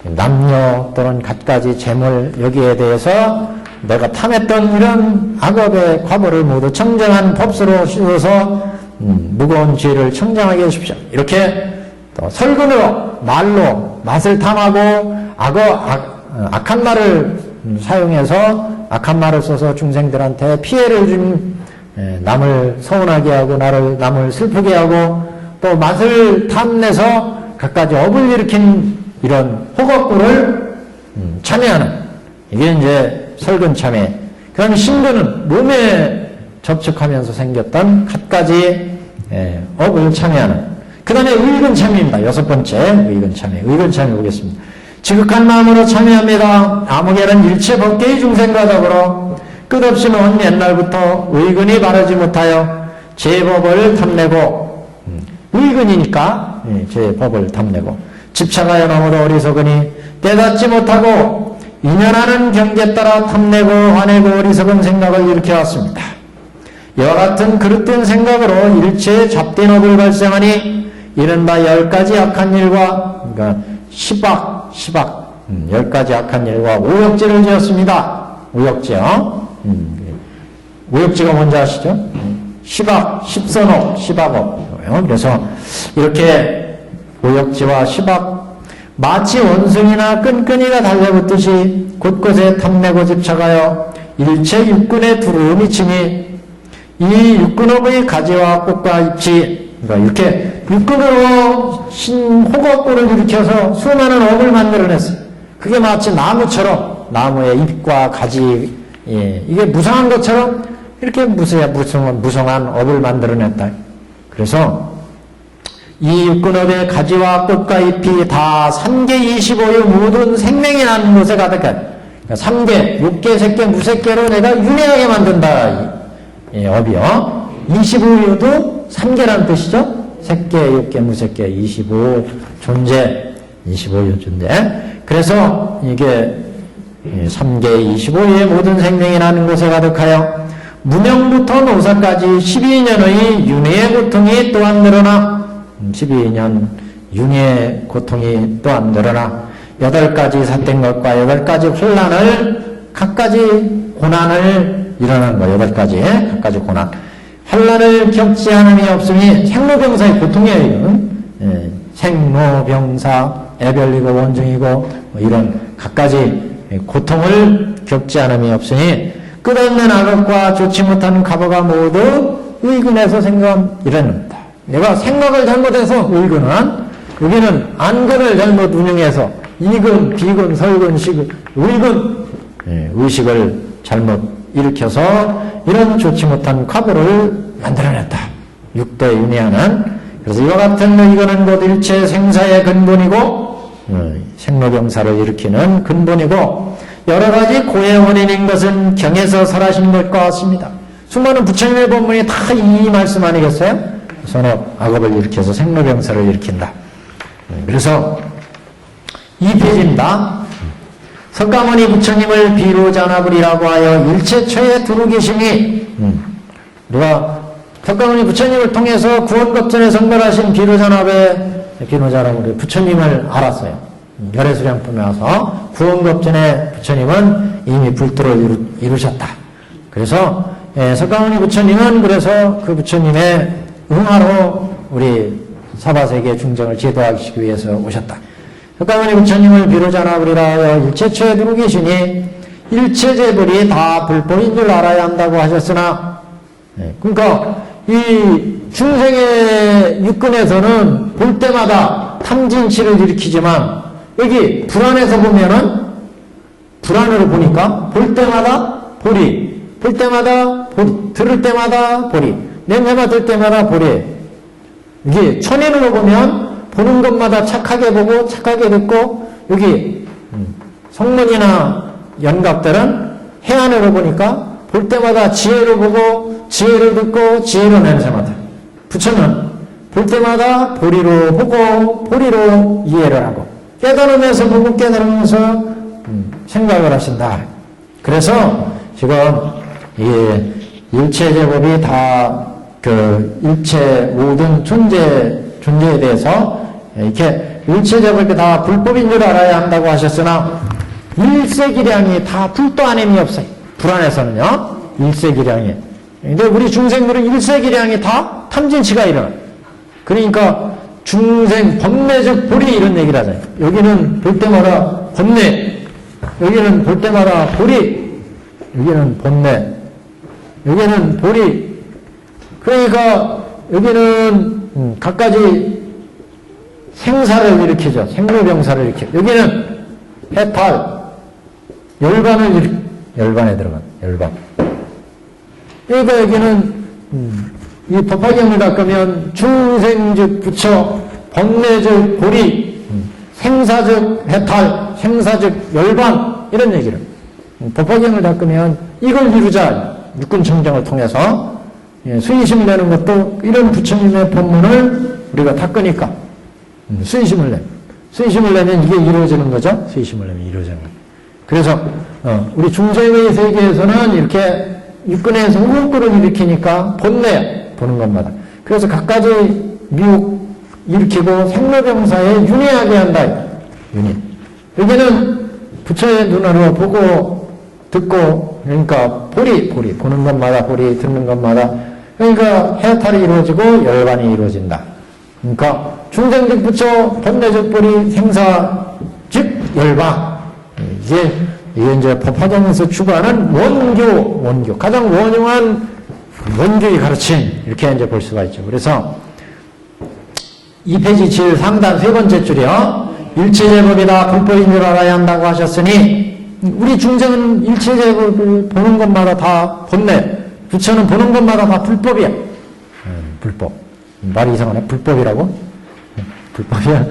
남녀 또는 갖가지 재물, 여기에 대해서 내가 탐했던 이런 악업의 과보를 모두 청정한 법수로 씌워서, 무거운 죄를 청정하게 해주십시오. 이렇게, 또 설근으로, 말로, 맛을 탐하고 악한 말을 사용해서 악한 말을 써서 중생들한테 피해를 준 남을 서운하게 하고 남을 슬프게 하고 또 맛을 탐내서 갖가지 업을 일으킨 이런 호겁구를 참여하는 이게 이제 설근 참여. 그럼 신근은 몸에 접촉하면서 생겼던 갖가지 업을 참여하는 그 다음에 의근참여입니다. 여섯 번째 의근참여. 의근참여 보겠습니다. 지극한 마음으로 참여합니다. 아무개는 일체 법계의 중생과 더불어 끝없이 먼 옛날부터 의근이 바르지 못하여 제 법을 탐내고 의근이니까 제 법을 탐내고 집착하여 너무도 어리석으니 깨닫지 못하고 인연하는 경계 따라 탐내고 화내고 어리석은 생각을 일으켜왔습니다. 이와 같은 그릇된 생각으로 일체의 잡된 업을 발생하니 이른바 10가지 악한 일과 그러니까 시박 10가지 악한 일과 오역죄를 지었습니다. 오역죄요. 오역죄가 뭔지 아시죠? 시박, 십선업, 시박업. 그래서 이렇게 오역죄와 시박 마치 원숭이나 끈끈이가 달려붙듯이 곳곳에 탐내고 집착하여 일체 육군에 두루미 치니 이 육근업의 가지와 꽃과 잎이 그러니까 이렇게 육근으로 호곡골을 일으켜서 수많은 업을 만들어냈어요. 그게 마치 나무처럼 나무의 잎과 가지 이게 무성한 것처럼 이렇게 무성한 업을 만들어냈다. 그래서 이 육근업의 가지와 꽃과 잎이 다 3개 25의 모든 생명이 나는 곳에 가득해. 그러니까 3개, 6개, 색개, 무색개로 내가 윤회하게 만든다. 업이요. 25유도 3개라는 뜻이죠. 색개, 6개, 무색개, 25 존재, 25유 존재. 그래서 이게 3개, 25유의 모든 생명이 나는 곳에 가득하여 무명부터 노사까지 12년의 윤회의 고통이 또한 늘어나 12년 윤회의 고통이 또한 늘어나 8가지 삿된 것과 8가지 혼란을 각가지 고난을 일어나는 거 8가지 각가지 고난 환란을 겪지 않음이 없으니 생로병사의 고통이에요. 이건 생로병사 애별이고 원증이고 뭐 이런 각가지 고통을 겪지 않음이 없으니 끝없는 악업과 좋지 못한 가보가 모두 의근에서 생각 이랬습니다. 내가 생각을 잘못해서 의근은 여기는 안근을 잘못 운영해서 이근, 비근, 설근, 식근, 의근 의식을 잘못 일으켜서 이런 좋지 못한 과보를 만들어냈다. 6대 윤회하는 그래서 이와 같은 의근은 곧 일체 생사의 근본이고 생로병사를 일으키는 근본이고 여러 가지 고의 원인인 것은 경에서 설하신 것과 같습니다. 수많은 부처님의 법문이 다 이 말씀 아니겠어요? 선업, 악업을 일으켜서 생로병사를 일으킨다. 그래서 이 페이지입니다. 석가모니 부처님을 비로자나불이라고 하여 일체처에 두루 계심이 우리가 석가모니 부처님을 통해서 구원겁전에 성별하신 비로자나불의 비로자나불의 부처님을 알았어요. 열애수량품에 와서 구원겁전에 부처님은 이미 불도를 이루셨다. 그래서 석가모니 부처님은 그래서 그 부처님의 응하로 우리 사바세계 중정을 제도하기 위해서 오셨다. 석가모니 부처님을 비로자나불이라 하여 일체처에 두루 계시니 일체재불이 다 불법인 줄 알아야 한다고 하셨으나 그러니까 이 중생의 육근에서는 볼 때마다 탐진치를 일으키지만 여기 불안에서 보면은 불안으로 보니까 볼 때마다 보리, 볼 때마다 보리, 들을 때마다 보리, 냄새 맡을 때마다 보리. 이게 천인으로 보면 보는 것마다 착하게 보고 착하게 듣고 여기 성문이나 연갑들은 해안으로 보니까 볼 때마다 지혜로 보고 지혜로 듣고 지혜로 냄새 맡아요. 부처는 볼 때마다 보리로 보고 보리로 이해를 하고 깨달으면서 보고 깨달으면서 생각을 하신다. 그래서 지금 이 일체제법이 다 그 일체 모든 존재에 대해서 이렇게 일체제법이 다 불법인 줄 알아야 한다고 하셨으나 일세기량이 다 불도 안임이 없어요. 불안에서는요. 일세기량이. 근데 우리 중생들은 일세기량이 다 탐진치가 일어나요. 그러니까 중생 번뇌적 보리 이런 얘기를 하잖아요. 여기는 볼 때마다 번뇌, 여기는 볼 때마다 보리, 여기는 번뇌, 여기는 보리. 그러니까 여기는 갖가지 생사를 일으키죠. 생로병사를 일으키죠. 여기는 해탈, 열반을 열반에 들어간 열반. 그러니까 여기는 이 법화경을 닦으면 중생즉 부처, 번뇌즉 보리, 생사적 해탈, 생사적 열반 이런 얘기를 법화경을 닦으면 이걸 이루자 육군청정을 통해서 수의심을 내는 것도 이런 부처님의 법문을 우리가 닦으니까 수의심을 내. 수의심을 내면 이게 이루어지는 거죠. 수의심을 내면 이루어지는 거죠. 그래서 우리 중생의 세계에서는 이렇게 육군에서 우국구를 일으키니까 본내야 보는 것마다. 그래서 갖가지 미혹 일으키고 생로병사에 윤회하게 한다. 윤회. 여기는 부처의 눈으로 보고 듣고 그러니까 보리 보는 것마다 보리 듣는 것마다 그러니까 해탈이 이루어지고 열반이 이루어진다. 그러니까 중생적 부처 본내적 보리 생사 즉 열반 이게 이제 법화경에서 추구하는 원교 가장 원흉한 원교의 가르침 이렇게 이제 볼 수가 있죠. 그래서 2페이지 7 상단 세 번째 줄이요. 일체제법이다 불법인 줄 알아야 한다고 하셨으니 우리 중생은 일체제법을 보는 것마다 다 본래 부처는 보는 것마다 다 불법이야. 불법. 말이 이상하네. 불법이라고? 불법이야.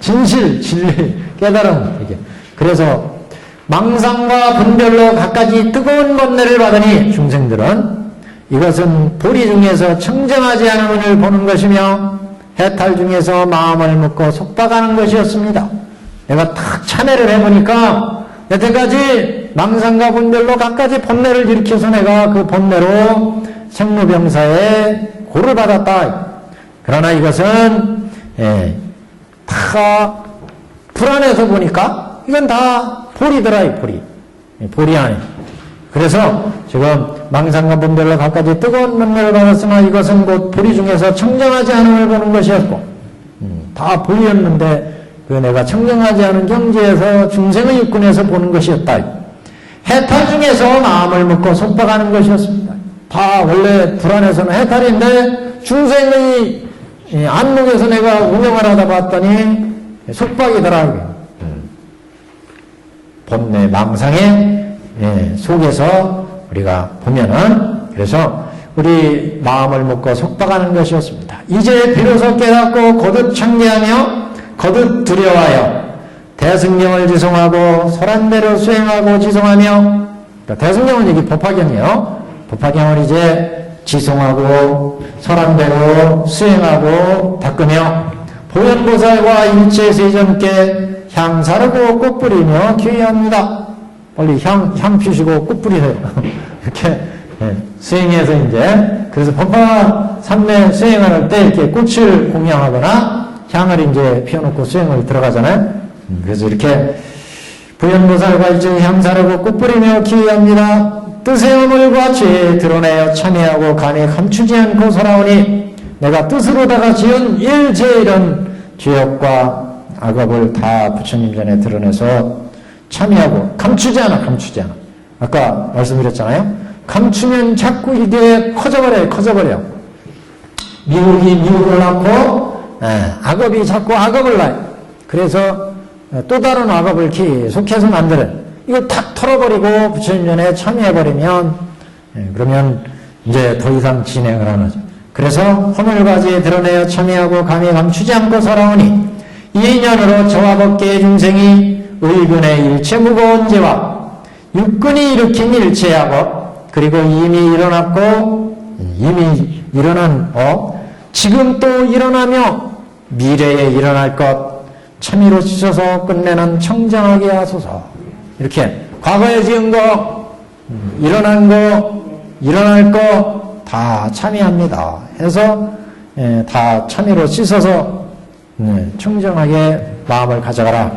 진실, 진리, 깨달음 이게. 그래서 망상과 분별로 갖가지 뜨거운 번뇌를 받으니 중생들은 이것은 보리 중에서 청정하지 않은 은을 보는 것이며 해탈 중에서 마음을 묶고 속박하는 것이었습니다. 내가 탁 참회를 해보니까 여태까지 망상과 분별로 갖가지 번뇌를 일으켜서 내가 그 번뇌로 생로병사에 고를 받았다. 그러나 이것은 다 불안해서 보니까 이건 다 보리더라. 이 보리 안에. 그래서 지금 망상과 분별로 갖가지 뜨거운 번뇌를 받았으나 이것은 곧 보리 중에서 청정하지 않음을 보는 것이었고 다 보리였는데 그 내가 청정하지 않은 경지에서 중생의 육군에서 보는 것이었다. 해탈 중에서 마음을 묶고 속박하는 것이었습니다. 다 원래 불안해서는 해탈인데 중생의 안목에서 내가 운영을 하다 봤더니 속박이더라. 본내 망상의 속에서 우리가 보면은 그래서 우리 마음을 묶고 속박하는 것이었습니다. 이제 비로소 깨닫고 거듭 청계하며 거듭 두려워하여 대승경을 지송하고 설한대로 수행하고 지송하며 그러니까 대승경은 여기 법화경이에요. 법화경을 이제 지송하고 설한대로 수행하고 닦으며 보현보살과 일체세전께 향 사르고 꽃 뿌리며 귀의합니다. 빨리 향 피시고 꽃 뿌리세요. 이렇게 수행해서 이제 그래서 법화 삼매 수행할 때 이렇게 꽃을 공양하거나 향을 이제 피워놓고 수행을 들어가잖아요. 그래서 이렇게 부연보살과 일제 향사르고 꽃 뿌리며 기의합니다. 뜻의 어물과 죄에 드러내어 참여하고 감히 감추지 않고 살아오니 내가 뜻으로다가 지은 일체 이런 죄업과 악업을 다 부처님 전에 드러내서 참여하고 감추지 않아. 아까 말씀드렸잖아요. 감추면 자꾸 이게 커져버려. 미혹이 미혹을 낳고 악업이 자꾸 악업을 낳아요. 그래서 또 다른 악업을 계속해서 만들어요. 이걸 탁 털어버리고 부처님 전에 참여해버리면 그러면 이제 더 이상 진행을 안 하죠. 그래서 허물과지에 드러내어 참여하고 감히 감추지 않고 살아오니 이 인연으로 저와 법계의 중생이 의근의 일체 무거운 죄와 육근이 일으킨 일체 악업 그리고 이미 일어난 지금 또 일어나며 미래에 일어날 것 참이로 찢어서 끝내는 청정하게 하소서. 이렇게 과거에 지은 거 일어날 거 다 참여합니다 해서 다 참여로 씻어서 청정하게 마음을 가져가라.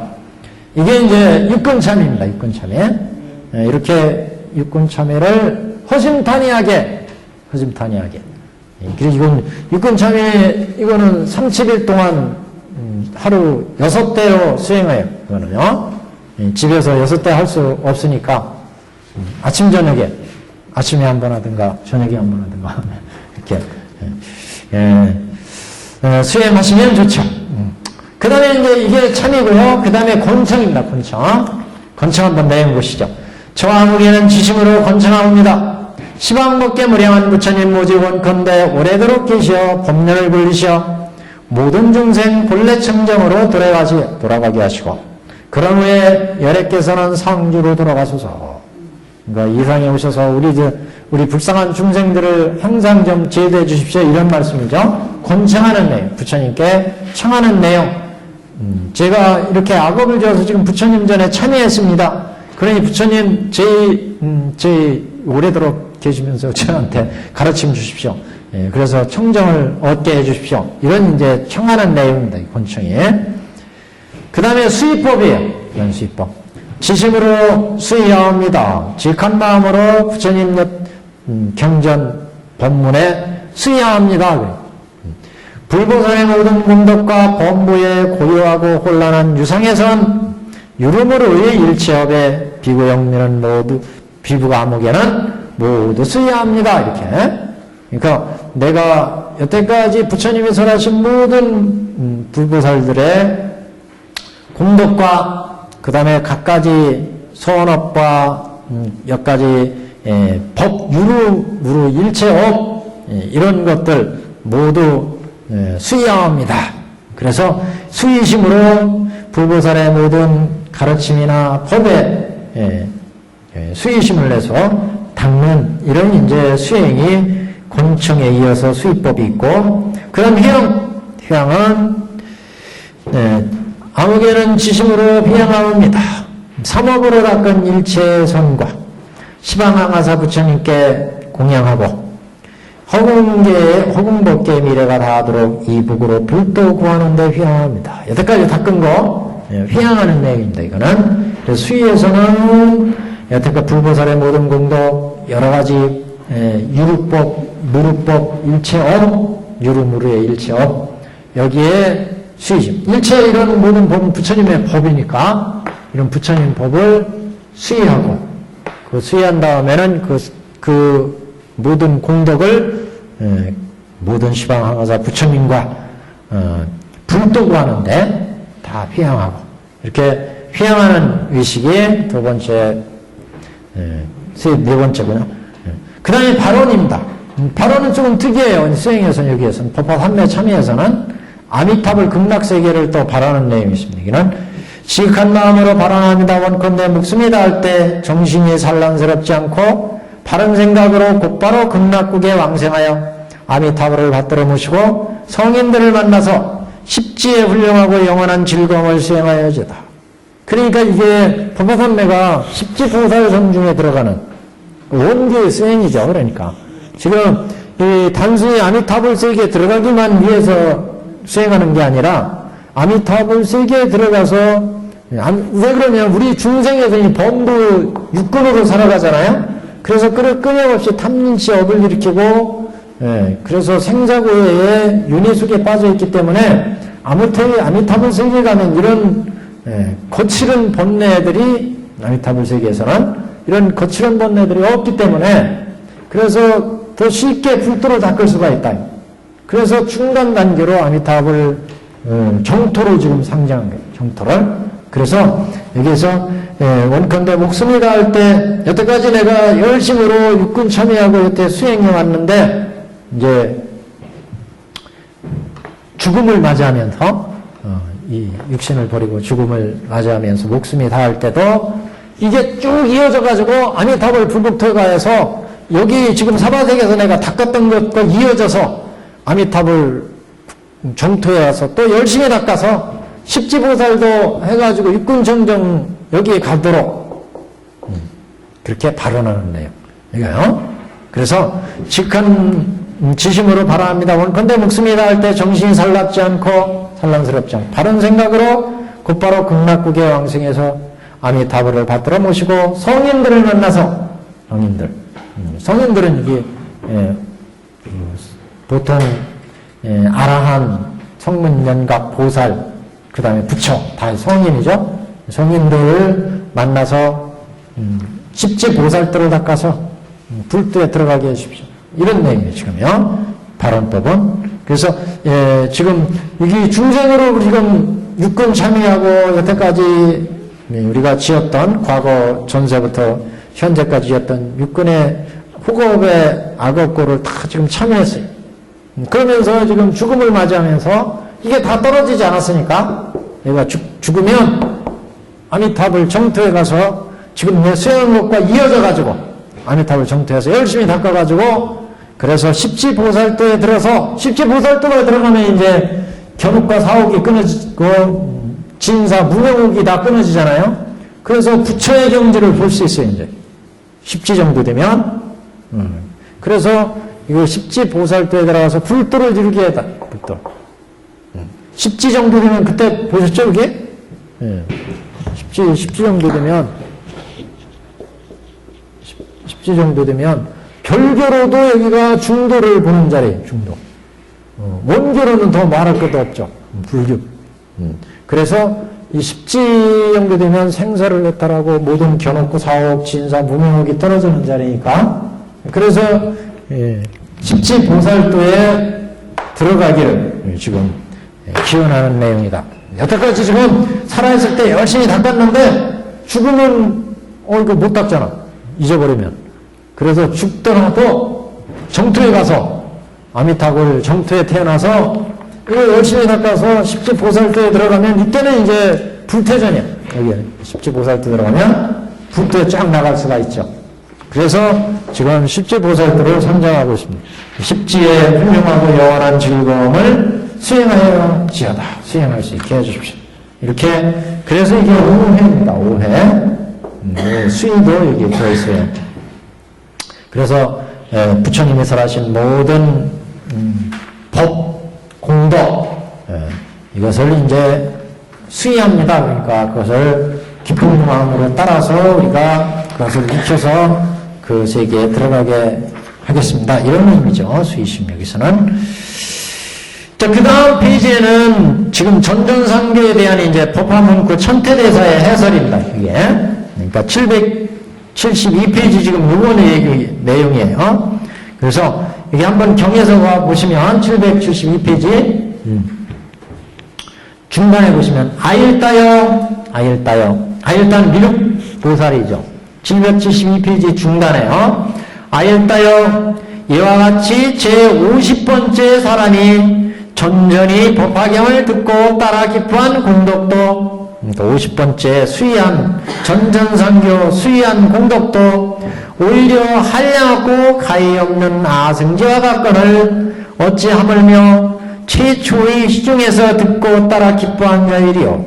이게 이제 육근참여입니다. 육근참여. 이렇게 육근참여를 허심탄회하게. 그래서 이건 육근참여 이거는 37일 동안 하루 6대로 수행해요. 이거는요. 집에서 6대 할 수 없으니까 아침 저녁에 아침에 한 번 하든가 저녁에 한 번 하든가 이렇게 수행하시면 좋죠. 그 다음에 이제 이게 참이고요. 그 다음에 권청입니다. 권청 한번 내용보시죠. 저와 무게는 지심으로 권청하옵니다. 시방법계 무량한 부처님 모집원 건대 오래도록 계시어 법륜을 굴리시어 모든 중생 본래 청정으로 돌아가게 하시고 그런 후에 열애께서는 상주로 돌아가소서. 그러니까 이상에 오셔서 우리 불쌍한 중생들을 항상 좀 제도해 주십시오. 이런 말씀이죠. 권청하는 내용, 부처님께 청하는 내용. 제가 이렇게 악업을 지어서 지금 부처님 전에 참여했습니다. 그러니 부처님 저희 오래도록 계시면서 저한테 가르침 주십시오. 예, 그래서 청정을 얻게 해 주십시오. 이런 이제 청하는 내용입니다. 권청이. 그 다음에 수의법이에요. 이런 수의법. 지심으로 수의하옵니다. 직한 마음으로 부처님 경전 법문에 수의하옵니다. 불보살의 모든 공덕과 범부에 고요하고 혼란한 유상에선 유름으로의 일체업에 비구영민은 모두 비부가 암흑에는 모두 수의합니다. 이렇게. 그러니까 내가 여태까지 부처님이 설하신 모든 불보살들의 공덕과 그 다음에 각가지 소원업과 몇 가지 법, 유루, 일체업 이런 것들 모두 수의하옵니다. 그래서 수의심으로 불보살의 모든 가르침이나 법에 수의심을 내서 닦는 이런 이제 수행이 권청에 이어서 수의법이 있고, 그다음 회양은 아무개는 지심으로 회양하옵니다. 삼업으로 닦은 일체의 선과 시방항하사 부처님께 공양하고 허공법계의 미래가 다하도록 이 북으로 불도 구하는 데 회양합니다. 여태까지 닦은 거 회양하는 내용입니다. 이거는. 그래서 수의에서는 여태까지 불보살의 모든 공덕 여러 가지 유루법, 무루법, 일체업, 유루무루의 일체업 여기에 수의심. 일체 이런 모든 법은 부처님의 법이니까 이런 부처님 법을 수의하고 그 수의한 다음에는 그 모든 공덕을 모든 시방항하사 부처님과 불도구 하는데 다 회양하고 이렇게 회양하는 의식이 두 번째 네 번째구나. 그 다음에 발언입니다. 발언은 조금 특이해요. 수행에서는 여기에서는 법화 삼매 참여에서는 아미탑을 극락세계를 또 발언하는 내용이 있습니다. 여기는 지극한 마음으로 발언합니다. 원컨대 목숨이 닿을 때 정신이 산란스럽지 않고 바른 생각으로 곧바로 극락국에 왕생하여 아미타불을 받들어 모시고 성인들을 만나서 십지에 훌륭하고 영원한 즐거움을 수행하여지다. 그러니까 이게 법화삼매가 십지보살선 중에 들어가는 원기의 수행이죠. 그러니까 지금 이 단순히 아미타불 세계에 들어가기만 위해서 수행하는 게 아니라 아미타불 세계에 들어가서 왜 그러냐면 우리 중생에서 이 범부 육근으로 살아가잖아요. 그래서 끊임없이 탐진치 업을 일으키고 그래서 생사고해에 윤회속에 빠져있기 때문에 아미타불 세계에 가면 이런 거칠은 번뇌들이 아미타불 세계에서는 이런 거칠은 번뇌들이 없기 때문에 그래서 더 쉽게 불도를 닦을 수가 있다. 그래서 중간 단계로 아미타불 정토로 지금 상징한 거예요. 정토를. 그래서 여기에서 원컨대 목숨이 닿을 때 여태까지 내가 열심으로 육군 참여하고 여태 수행해 왔는데 이제 죽음을 맞이하면서 이 육신을 버리고 죽음을 맞이하면서 목숨이 닿을 때도 이게 쭉 이어져 가지고 아미타불 불국토가에서 여기 지금 사바세계에서 내가 닦았던 것과 이어져서 아미타불 정토에 와서 또 열심히 닦아서 십지보살도 해가지고 육군정정 여기에 가도록 그렇게 발언하는 내용. 이거요. 그래서 직한 지심으로 발언합니다. 원컨대 목숨이 닿을 때 정신이 산란스럽지 않고 바른 생각으로 곧바로 극락국의 왕승에서 아미타불을 받들어 모시고 성인들을 만나서 성인들은 이게 보통 아라한, 성문연각, 보살, 그 다음에 부처 다 성인이죠. 성인들을 만나서 십지보살들을 닦아서 불도에 들어가게 해주십시오. 이런 내용이에요. 지금요. 발언법은. 그래서 지금 이게 중생으로 지금 육군 참여하고 여태까지 우리가 지었던 과거 전세부터 현재까지 지었던 육군의 호급의 악업고를 다 지금 참여했어요. 그러면서 지금 죽음을 맞이하면서 이게 다 떨어지지 않았으니까 얘가 죽으면 아미탑을 정토에 가서 지금 내 수행한 것과 이어져 가지고 아미탑을 정토에서 열심히 닦아가지고 그래서 십지보살도에 들어서 십지보살도가 들어가면 이제 견옥과 사옥이 끊어지고 진사, 무명옥이 다 끊어지잖아요. 그래서 부처의 경지를 볼 수 있어요. 이제 십지 정도 되면 그래서 이거 십지보살도에 들어가서 불도를 이루게 하다. 불도. 십지 정도 되면 그때 보셨죠 이게? 예. 십지 정도 되면 십지 정도 되면 별교로도 여기가 중도를 보는 자리, 중도. 원교로는 더 말할 것도 없죠. 불교. 그래서 이 십지 정도 되면 생사를 해탈하고 모든 견옥고 사옥, 진사, 무명옥이 떨어지는 자리니까 그래서 예, 십지보살도에 들어가기를 지금 기원하는 내용이다. 여태까지 지금 살아있을 때 열심히 닦았는데 죽으면 이거 못 닦잖아. 잊어버리면. 그래서 죽더라도 정토에 가서 아미타불 정토에 태어나서 이거 열심히 닦아서 십지보살도에 들어가면 이때는 이제 불태전이야. 여기 십지보살도 들어가면 불도에 쫙 나갈 수가 있죠. 그래서 지금 십지보살도를 선정하고 있습니다. 십지의 훌륭하고 영원한 즐거움을 수행하여 지어다. 수행할 수 있게 해주십시오. 이렇게 그래서 이게 5회입니다. 5회. 수의도 여기 들어있어요. 그래서 부처님이 설하신 모든 법, 공덕 이것을 이제 수의합니다. 그러니까 그것을 깊은 마음으로 따라서 우리가 그것을 익혀서 그 세계에 들어가게 하겠습니다. 이런 의미죠. 수의심 여기서는. 자, 그 다음 페이지에는 지금 전전상교에 대한 이제 법화문구 천태대사의 해설입니다. 이게. 그러니까 772페이지 지금 요번의 내용이에요. 그래서 여기 한번 경에서 가 보시면 772페이지 중간에 보시면 아일따여 미륵보살이죠. 772페이지 중간에요. 아일따여 이와 같이 제50번째 사람이 전전히 법화경을 듣고 따라 기뻐한 공덕도 50번째 수의한 전전상교 수의한 공덕도 오히려 한량없고 가히 없는 아승지와 같거늘 어찌 하물며 최초의 시중에서 듣고 따라 기뻐한 자일이요.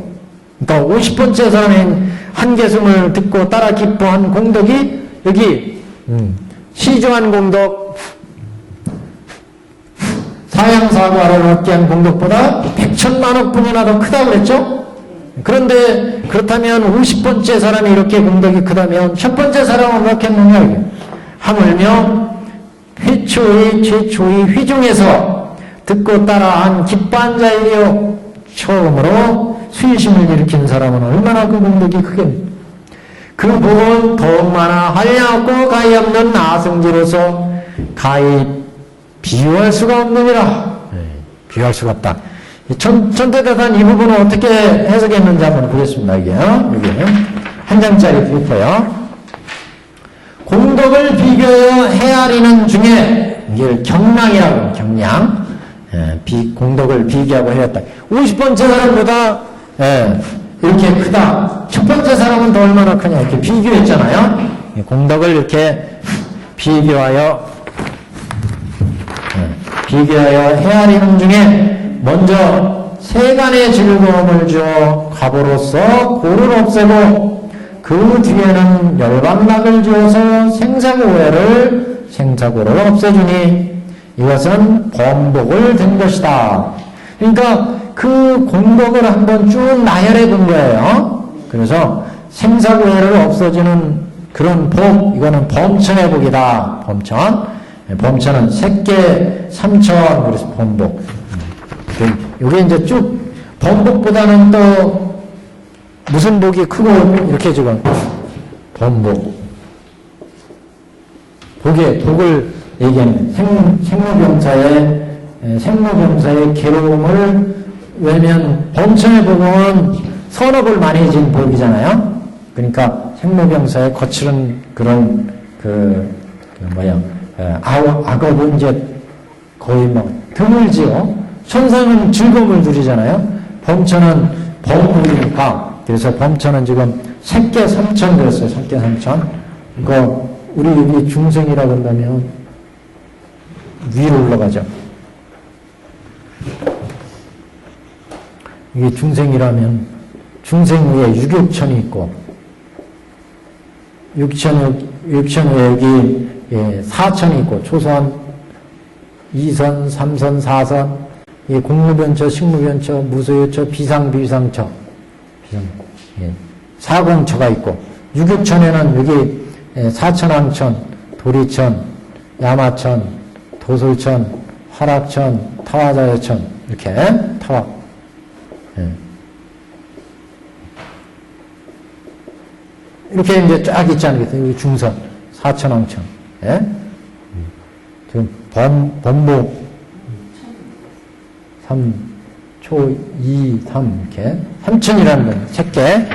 그러니까 50번째 사람인 한계승을 듣고 따라 기뻐한 공덕이 여기 시중한 공덕 사양사과를 얻게 한 공덕보다 100천만억 분이나 더 크다고 그랬죠? 그런데 그렇다면 50번째 사람이 이렇게 공덕이 크다면 첫 번째 사람은 어떻게 했느냐 이게. 하물며 최초의 휘중에서 듣고 따라한 기뻐한 자이요 처음으로 수의심을 일으킨 사람은 얼마나 그 공덕이 크겠는가. 그 복은 더욱마나 한량없고 가히 없는 아승지로서 가히 비유할 수가 없느니라. 비유할 수가 없다. 천태대사는 이 부분을 어떻게 해석했는지 한번 보겠습니다. 이게 한 장짜리 브리퍼요. 공덕을 비교하여 헤아리는 중에 이게 경량이라고 경량. 공덕을 비교하고 헤았다. 50번째 사람보다 이렇게 크다. 첫 번째 사람은 더 얼마나 크냐 이렇게 비교했잖아요. 공덕을 이렇게 비교하여 헤아리는 중에 먼저 세간의 즐거움을 주어 갑으로서 고를 없애고 그 뒤에는 열반락을 주어서 생사고를 없애주니 이것은 범복을 된 것이다. 그러니까 그 공덕을 한번 쭉 나열해 본 거예요. 그래서 생사고해를 없어지는 그런 복, 이거는 범천의 복이다. 범천은 색계, 삼천, 그래서 범복. 이게 이제 쭉 범복보다는 또 무슨 복이 크고 이렇게 지금 범복. 복을 얘기하는 생로병사의 괴로움을 왜냐면 범천의 복은 선업을 많이 진 복이잖아요. 그러니까 생로병사의 거칠은 그런 악업은 이제 거의 뭐 드물지요. 천상은 즐거움을 누리잖아요. 범천은 범물이니까. 그래서 범천은 지금 색계 삼천 그랬어요. 색계 삼천. 그러니까 우리 여기 중생이라고 한다면 위로 올라가죠. 이게 중생이라면 중생 위에 육육천이 있고 육천 위에 여기 사천이 있고 초선, 2선, 3선, 4선, 공무변처, 식무변처, 무소유처, 비상비상처, 사공처가 있고 육육천에는 여기 사천왕천, 도리천, 야마천, 도솔천, 화락천, 타화자여천 이렇게 타화. 이렇게 이제 쫙 있지 않겠어요? 여기 중선, 사천왕천. 예? 지금 범목 3, 초, 2, 3 이렇게 3천이라는 건 색계.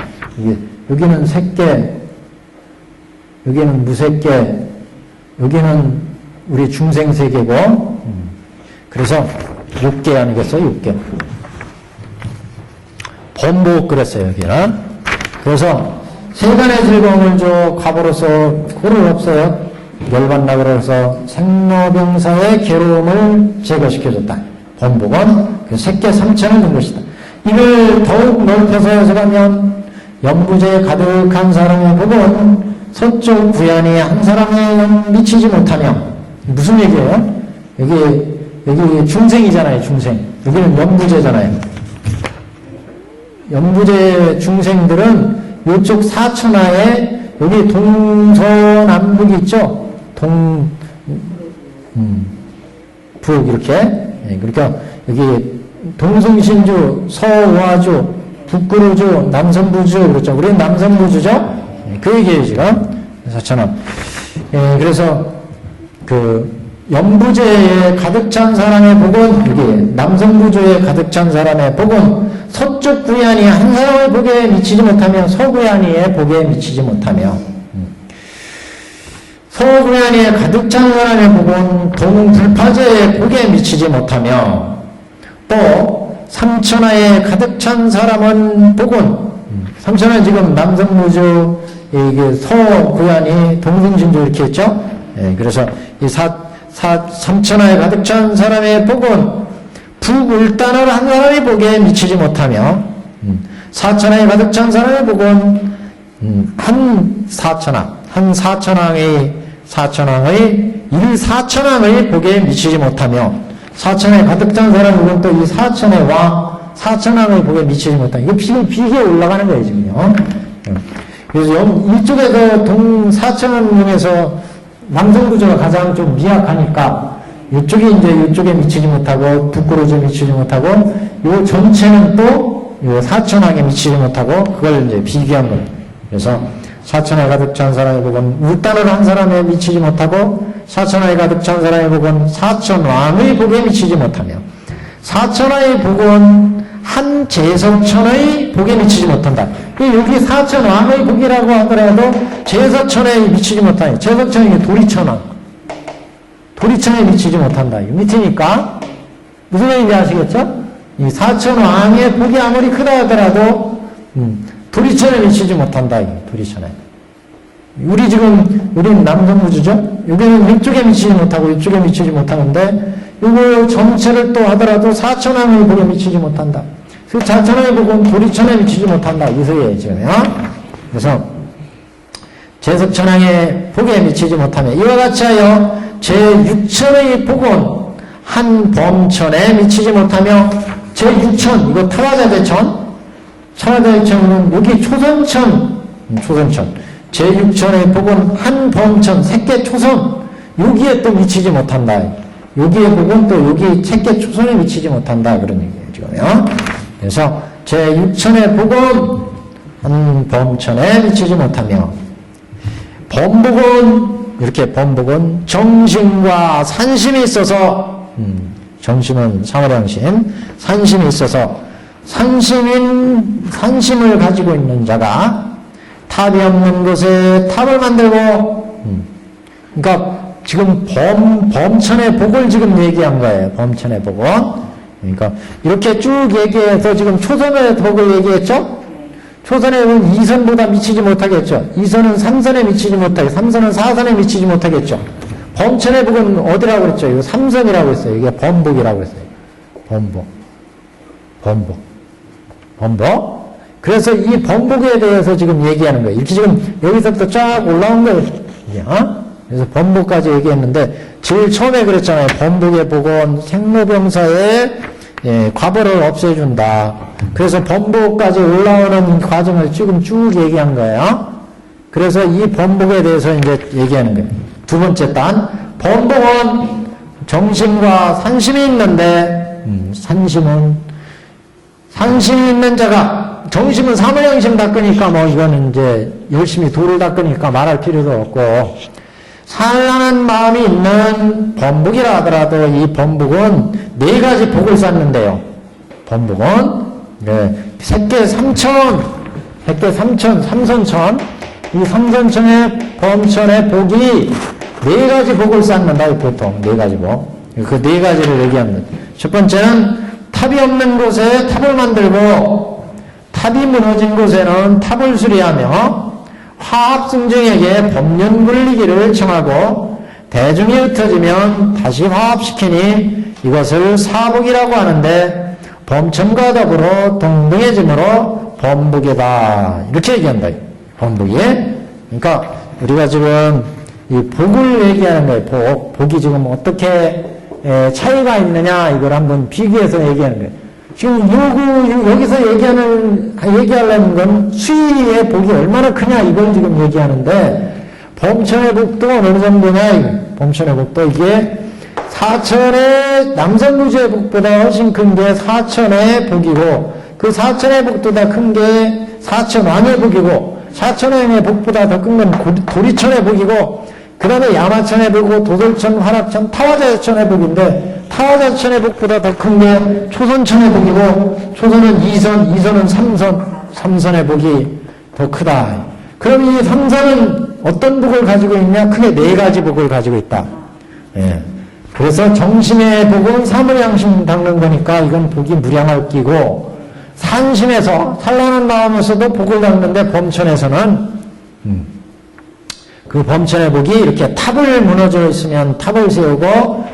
여기는 색계, 여기는 무색계, 여기는 우리 중생세계고. 그래서 6개 아니겠어요? 6개. 범목 그랬어요, 여기는. 그래서 세간의 즐거움을 줘 갑으로서 고를 없어요. 열반락으로서 생로병사의 괴로움을 제거시켜줬다. 범복은 그 색계 삼천을 준 것이다. 이를 더욱 넓혀서 해석하면 연부제에 가득한 사람의 복은 서쪽 부연이 한 사람에 미치지 못하며 무슨 얘기예요? 여기 중생이잖아요. 중생. 여기는 연부제잖아요. 연부제 중생들은 이쪽 사천하에 여기 동서남북이 있죠? 북 이렇게. 그러니까 여기 동성신주, 서와주, 북구루주, 남선부주 그렇죠. 우리는 남선부주죠? 그 얘기예요 지금. 사천함. 그래서 그 연부제에 가득 찬 사람의 복은 여기 남선부주에 가득 찬 사람의 복은 서쪽 구야니 한 사람의 복에 미치지 못하며 서구야니의 복에 미치지 못하며 서구야니에 가득 찬 사람의 복은 동불파제의 복에 미치지 못하며 또 삼천하에 가득 찬 사람은 복은 삼천하는 지금 남성무주 이게 서구야니 동승진주 이렇게 했죠. 그래서 이 삼천하에 가득 찬 사람의 복은 북울단을 한 사람의 복에 미치지 못하며 사천하에 가득 찬 사람의 복은 한 사천왕의 일사천왕의 복에 미치지 못하며 사천하에 가득 찬 사람의 복은 또 이 사천의 왕 사천왕의 복에 미치지 못하며 이거 지금 비교에 올라가는 거예요 지금요. 그래서 이쪽에서 동사천왕 중에서 남성구조가 가장 좀 미약하니까 이쪽이 이제 이쪽에 미치지 못하고 북구로에 미치지 못하고 요 전체는 또 요 사천왕에 미치지 못하고 그걸 이제 비교한 거예요. 그래서 사천왕에 가득 찬 사람의 복은 울단을 한 사람에 미치지 못하고 사천왕에 가득 찬 사람의 복은 사천왕의 복에 미치지 못하며 사천왕의 복은 한 제석천의 복에 미치지 못한다. 여기 사천왕의 복이라고 하더라도 제석천에 미치지 못하니 제석천이 도리천왕 도리천에 미치지 못한다. 밑이니까 무슨 얘기인지 아시겠죠? 이 사천왕의 복이 아무리 크다 하더라도 도리천에 미치지 못한다. 도리천에. 우리는 남성무주죠? 여기는 이쪽에 미치지 못하고 이쪽에 미치지 못하는데 이거 전체를 또 하더라도 사천왕의 복에 미치지 못한다. 그 사천왕의 복은 도리천에 미치지 못한다. 이 소리예요 지금요. 그래서 제석천왕의 복에 미치지 못하며 이와 같이 하여 제6천의 복은 한 범천에 미치지 못하며 제6천 이거 타화자대천 타화자대천은 여기 초선천 제6천의 복은 한 범천 색계 초선 여기에 또 미치지 못한다. 여기의 복은 또 여기 색계 초선에 미치지 못한다. 그런 얘기예요 지금요. 그래서 제6천의 복은 한 범천에 미치지 못하며 범복은 이렇게 범복은 정심과 산심이 있어서 정심은 사물양심 산심이 있어서 산심을 가지고 있는 자가 탑이 없는 곳에 탑을 만들고 그러니까 지금 범천의 복을 지금 얘기한 거예요. 범천의 복은 그러니까 이렇게 쭉 얘기해서 지금 초선의 복을 얘기했죠? 초선의 복은 2선보다 미치지 못하겠죠? 2선은 3선에 미치지 못하게, 3선은 4선에 미치지 못하겠죠? 범천의 복은 어디라고 그랬죠? 이거 3선이라고 했어요. 이게 범복이라고 했어요. 범복. 그래서 이 범복에 대해서 지금 얘기하는 거예요. 이렇게 지금 여기서부터 쫙 올라온 거예요. 그래서 범복까지 얘기했는데, 제일 처음에 그랬잖아요. 범복의 복은 생로병사의 과보를 없애준다. 그래서 범복까지 올라오는 과정을 지금 쭉 얘기한 거예요. 그래서 이 범복에 대해서 이제 얘기하는 거예요. 두 번째 단, 범복은 정심과 산심이 있는데, 산심이 있는 자가, 정심은 사무양심 닦으니까 뭐 이거는 이제 열심히 도를 닦으니까 말할 필요도 없고, 산란한 마음이 있는 범복이라 하더라도 이 범복은 4가지 복을 쌓는데요. 범복은 색계 3천, 삼선천, 이 삼선천의 범천의 복이 4가지 복을 쌓는다. 보통 4가지 복. 그 4가지를 얘기합니다. 첫 번째는 탑이 없는 곳에 탑을 만들고, 탑이 무너진 곳에는 탑을 수리하며 화합승중에게 법륜 굴리기를 청하고, 대중이 흩어지면 다시 화합시키니 이것을 사복이라고 하는데, 범천과 더불어 동등해짐으로 범복이다. 이렇게 얘기한다. 범복이. 그러니까 우리가 지금 이 복을 얘기하는 거예요. 복이 지금 어떻게 차이가 있느냐, 이걸 한번 비교해서 얘기하는 거예요. 지금 여기서 얘기하려는 건 수의의 복이 얼마나 크냐, 이걸 지금 얘기하는데, 범천의 복도 어느 정도냐, 범천의 복도 이게 사천의 남성부지의 복보다 훨씬 큰 게 사천의 복이고, 그 사천의 복보다 큰 게 사천왕의 복이고, 사천왕의 복보다 더 큰 건 도리천의 복이고, 그 다음에 야마천의 복이고, 도솔천, 화락천, 타화자천의 복인데, 타화자천의 복보다 더 큰 게 초선천의 복이고, 초선은 2선, 2선은 3선, 3선의 복이 더 크다. 그럼 이 3선은 어떤 복을 가지고 있냐? 크게 4가지 복을 가지고 있다. 예. 그래서 정심의 복은 사무양심 닦는 거니까 이건 복이 무량할 끼고, 산심에서 산란한 마음에서도 복을 닦는데, 범천에서는 그 범천의 복이 이렇게 탑을 무너져 있으면 탑을 세우고,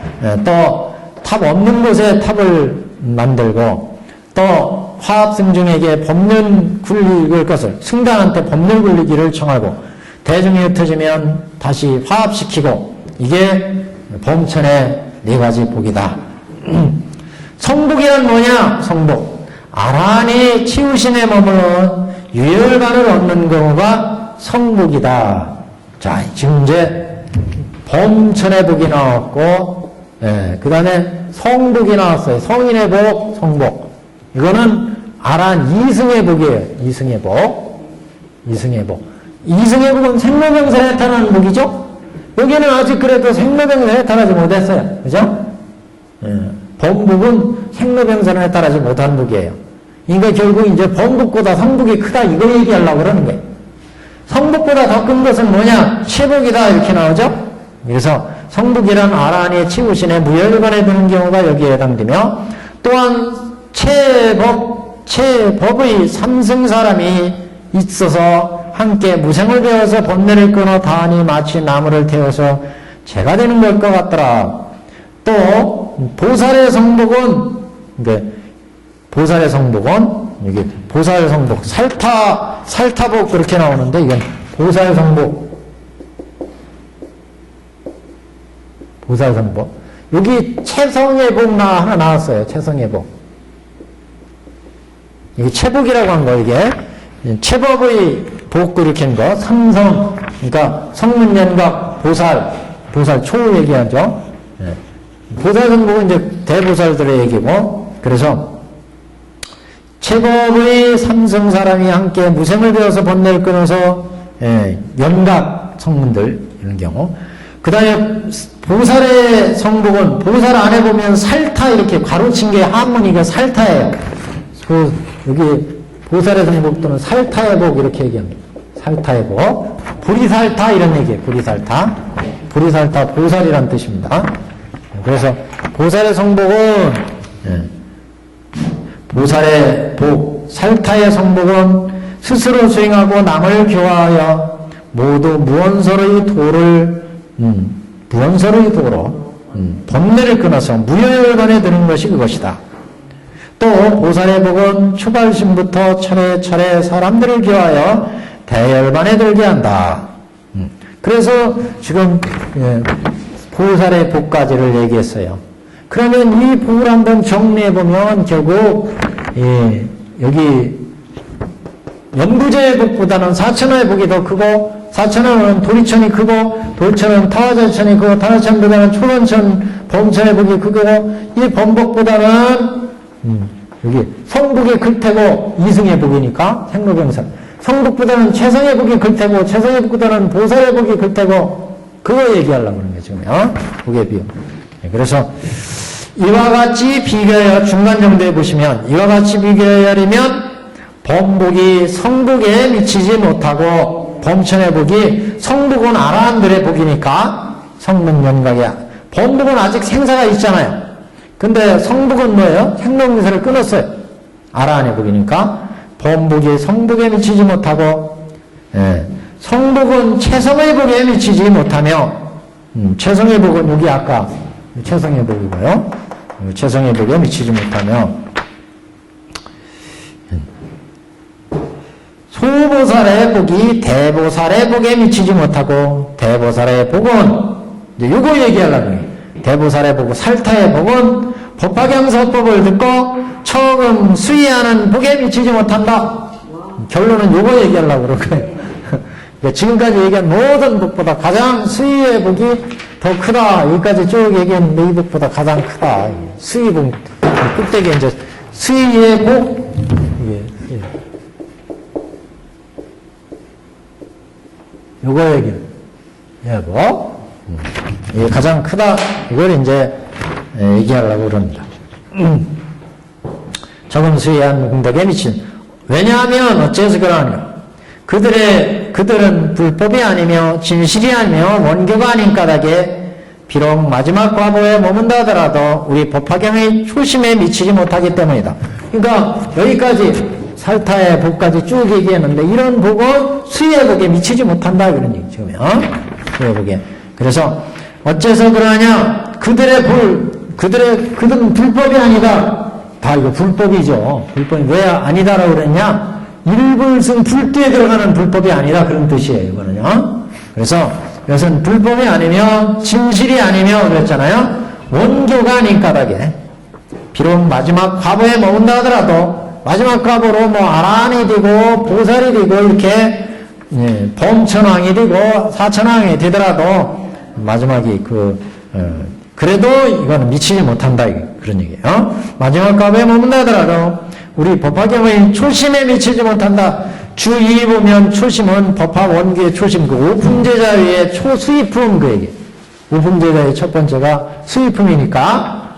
또 탑 없는 곳에 탑을 만들고, 또 화합승중에게 법륜 굴릴 것을, 승단한테 법륜 굴리기를 청하고, 대중이 흩어지면 다시 화합시키고, 이게 범천의 4가지 복이다. 성복이란 뭐냐? 성복. 아란이 치우신에 머무는 유열관을 얻는 경우가 성복이다. 자, 지금 이제 범천의 복이 나왔고, 그 다음에 성복이 나왔어요. 성인의 복, 성복. 이거는 아란 이승의 복이에요. 이승의 복. 이승의 복. 이승의 복은 생로병사에 해탈하는 복이죠? 여기는 아직 그래도 생로병사에 해탈하지 못했어요. 그죠? 범복은 생로병사에 해탈하지 못한 복이에요. 그러니까 결국 이제 범복보다 성복이 크다, 이거 얘기하려고 그러는 거예요. 성복보다 더 큰 것은 뭐냐? 체복이다, 이렇게 나오죠? 그래서 성복이란 아란이 치우신의 무열관에 드는 경우가 여기에 해당되며, 또한 체법의 삼승 사람이 있어서 함께 무생을 배워서 번뇌를 끊어 다하니 마치 나무를 태워서 재가 되는 것 같더라. 또 보살의 성복은, 보살의 성복은 여기 보살 성복, 살타복 그렇게 나오는데, 이건 보살 성복, 보살 성복. 여기 채성의 복 하나 나왔어요. 채성의 복. 이게 채복이라고 한 거, 이게 채법의 복 이렇게 한 거. 삼성, 그러니까 성문연각 보살 초 얘기하죠. 보살 성복은 이제 대보살들의 얘기고, 그래서 채법의 삼성 사람이 함께 무생을 배워서 번뇌를 끊어서 연각 성문들 이런 경우. 그 다음에 보살의 성복은 보살 안에 보면 살타 이렇게 가로친 게 한문이가 살타예요. 여기 보살의 성복 또는 살타의 복 이렇게 얘기합니다. 살타의 복. 보리살타 이런 얘기예요. 보리살타. 보리살타 보살이란 뜻입니다. 그래서 보살의 성복은 보살의 복, 살타의 성복은 스스로 수행하고 남을 교화하여 모두 무언서의 도를 무언서의 도로 번뇌를 끊어서 무효열반에 드는 것이 그것이다. 또 보살의 복은 초발심부터 차례차례 사람들을 교화하여 대열반에 들게 한다. 그래서 지금 보살의 복까지를 얘기했어요. 그러면 이 복을 한번 정리해보면 결국 여기 연구제의 복보다는 사천의 복이 더 크고, 사천은 도리천이 크고, 도리천은 타화자천이 크고, 타화천보다는 초론천, 범천의 복이 크고, 이 범복보다는 여기 성복이 클 테고 이승의 복이니까 생로병사. 성복보다는 최성의 복이 클 테고, 최성의 복보다는 보살의 복이 클 테고, 그거 얘기하려고 하는 거예요, 지금. 복의 비용. 그래서 이와 같이 비교하여 중간 정도에 보시면, 이와 같이 비교하려면 범복이 성복에 미치지 못하고, 범천의 복이 성복은 아라한들의 복이니까 성문연각이야. 범복은 아직 생사가 있잖아요. 근데 성복은 뭐예요? 생로병사를 끊었어요. 아라한의 복이니까 범복이 성복에 미치지 못하고, 성복은 최성의 복에 미치지 못하며, 최성의 복은 여기 아까 최성의 복이고요. 최성의 복에 미치지 못하며, 소보살의 복이 대보살의 복에 미치지 못하고, 대보살의 복은 이제 요거 얘기하려고 해요. 대보살의 복은 살타의 복은 법화경서법을 듣고 처음 수의하는 복에 미치지 못한다. 결론은 요거 얘기하려고 그럴 거예요. 지금까지 얘기한 모든 복보다 가장 수의의 복이 더 크다. 여기까지 쭉 얘기했는데 이 복보다 가장 크다. 수의 복, 꼭대기에 이제 수의의 복, 요거 얘기. 뭐? 이게 가장 크다. 이걸 이제 얘기하려고 그럽니다. 적은 수의한 공덕에 미친. 왜냐하면 어째서 그러느냐. 그들은 불법이 아니며 진실이 아니며 원교가 아닌 까닭에 비록 마지막 과보에 머문다 하더라도 우리 법화경의 초심에 미치지 못하기 때문이다. 그러니까 여기까지 살타의 복까지 쭉 얘기했는데 이런 복은 수의 복에 미치지 못한다 그런 얘기죠. 수의 복에. 그래서 어째서 그러냐? 그들은 불법이 아니다. 다 이거 불법이죠. 불법이 왜 아니다라고 그랬냐? 일불승 불두에 들어가는 불법이 아니다 그런 뜻이에요. 이거는요. 그래서 이것은 불법이 아니며 진실이 아니며 그랬잖아요. 원교가 아닌 까닭에 비록 마지막 과보에 머문다 하더라도 마지막 과보로 뭐 아라한이 되고 보살이 되고 이렇게 범천왕이 되고 사천왕이 되더라도 마지막이 그래도 이거는 미치지 못한다 그런 얘기예요. 마지막 과보에 머문다 하더라도 우리 법화경의 초심에 미치지 못한다. 주2 보면 초심은 법화 원기의 초심, 그 오품제자의 초수의품 그 얘기. 오품제자의 첫 번째가 수의품이니까,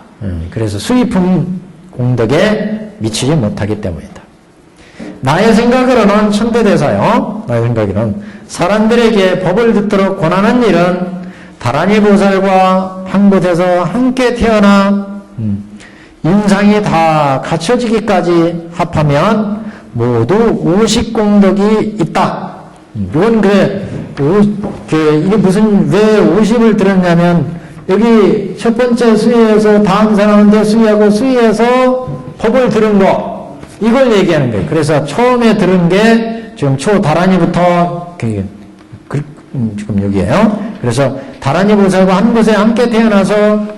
그래서 수의품 공덕에 미치지 못하기 때문이다. 나의 생각으로는 천대대사요. 나의 생각으로는 사람들에게 법을 듣도록 권하는 일은 다란이 보살과 한 곳에서 함께 태어나 인상이 다 갖춰지기까지 합하면 모두 50공덕이 있다. 이건 이게 무슨, 왜 50을 들었냐면, 여기 첫 번째 수의에서 다음 사람한테 수의하고 수의해서 법을 들은 거, 이걸 얘기하는 거예요. 그래서 처음에 들은 게 지금 초다란이부터, 지금 여기에요. 그래서 다란이 보살과 한 곳에 함께 태어나서,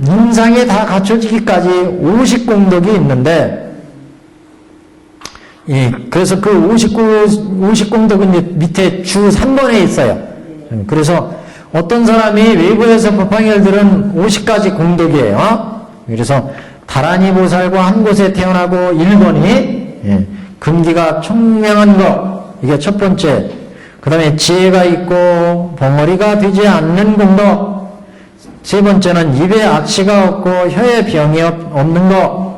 인상이 다 갖춰지기까지 50공덕이 있는데, 그래서 그 50공덕은 이제 밑에 주 3번에 있어요. 그래서 어떤 사람이 외부에서 법화경을 들은 50가지 공덕이에요. 그래서 다란이 보살과 한 곳에 태어나고 1번이 근기가 총명한 것, 이게 첫 번째. 그 다음에 지혜가 있고 벙어리가 되지 않는 공덕. 세 번째는 입에 악취가 없고 혀에 병이 없는 것.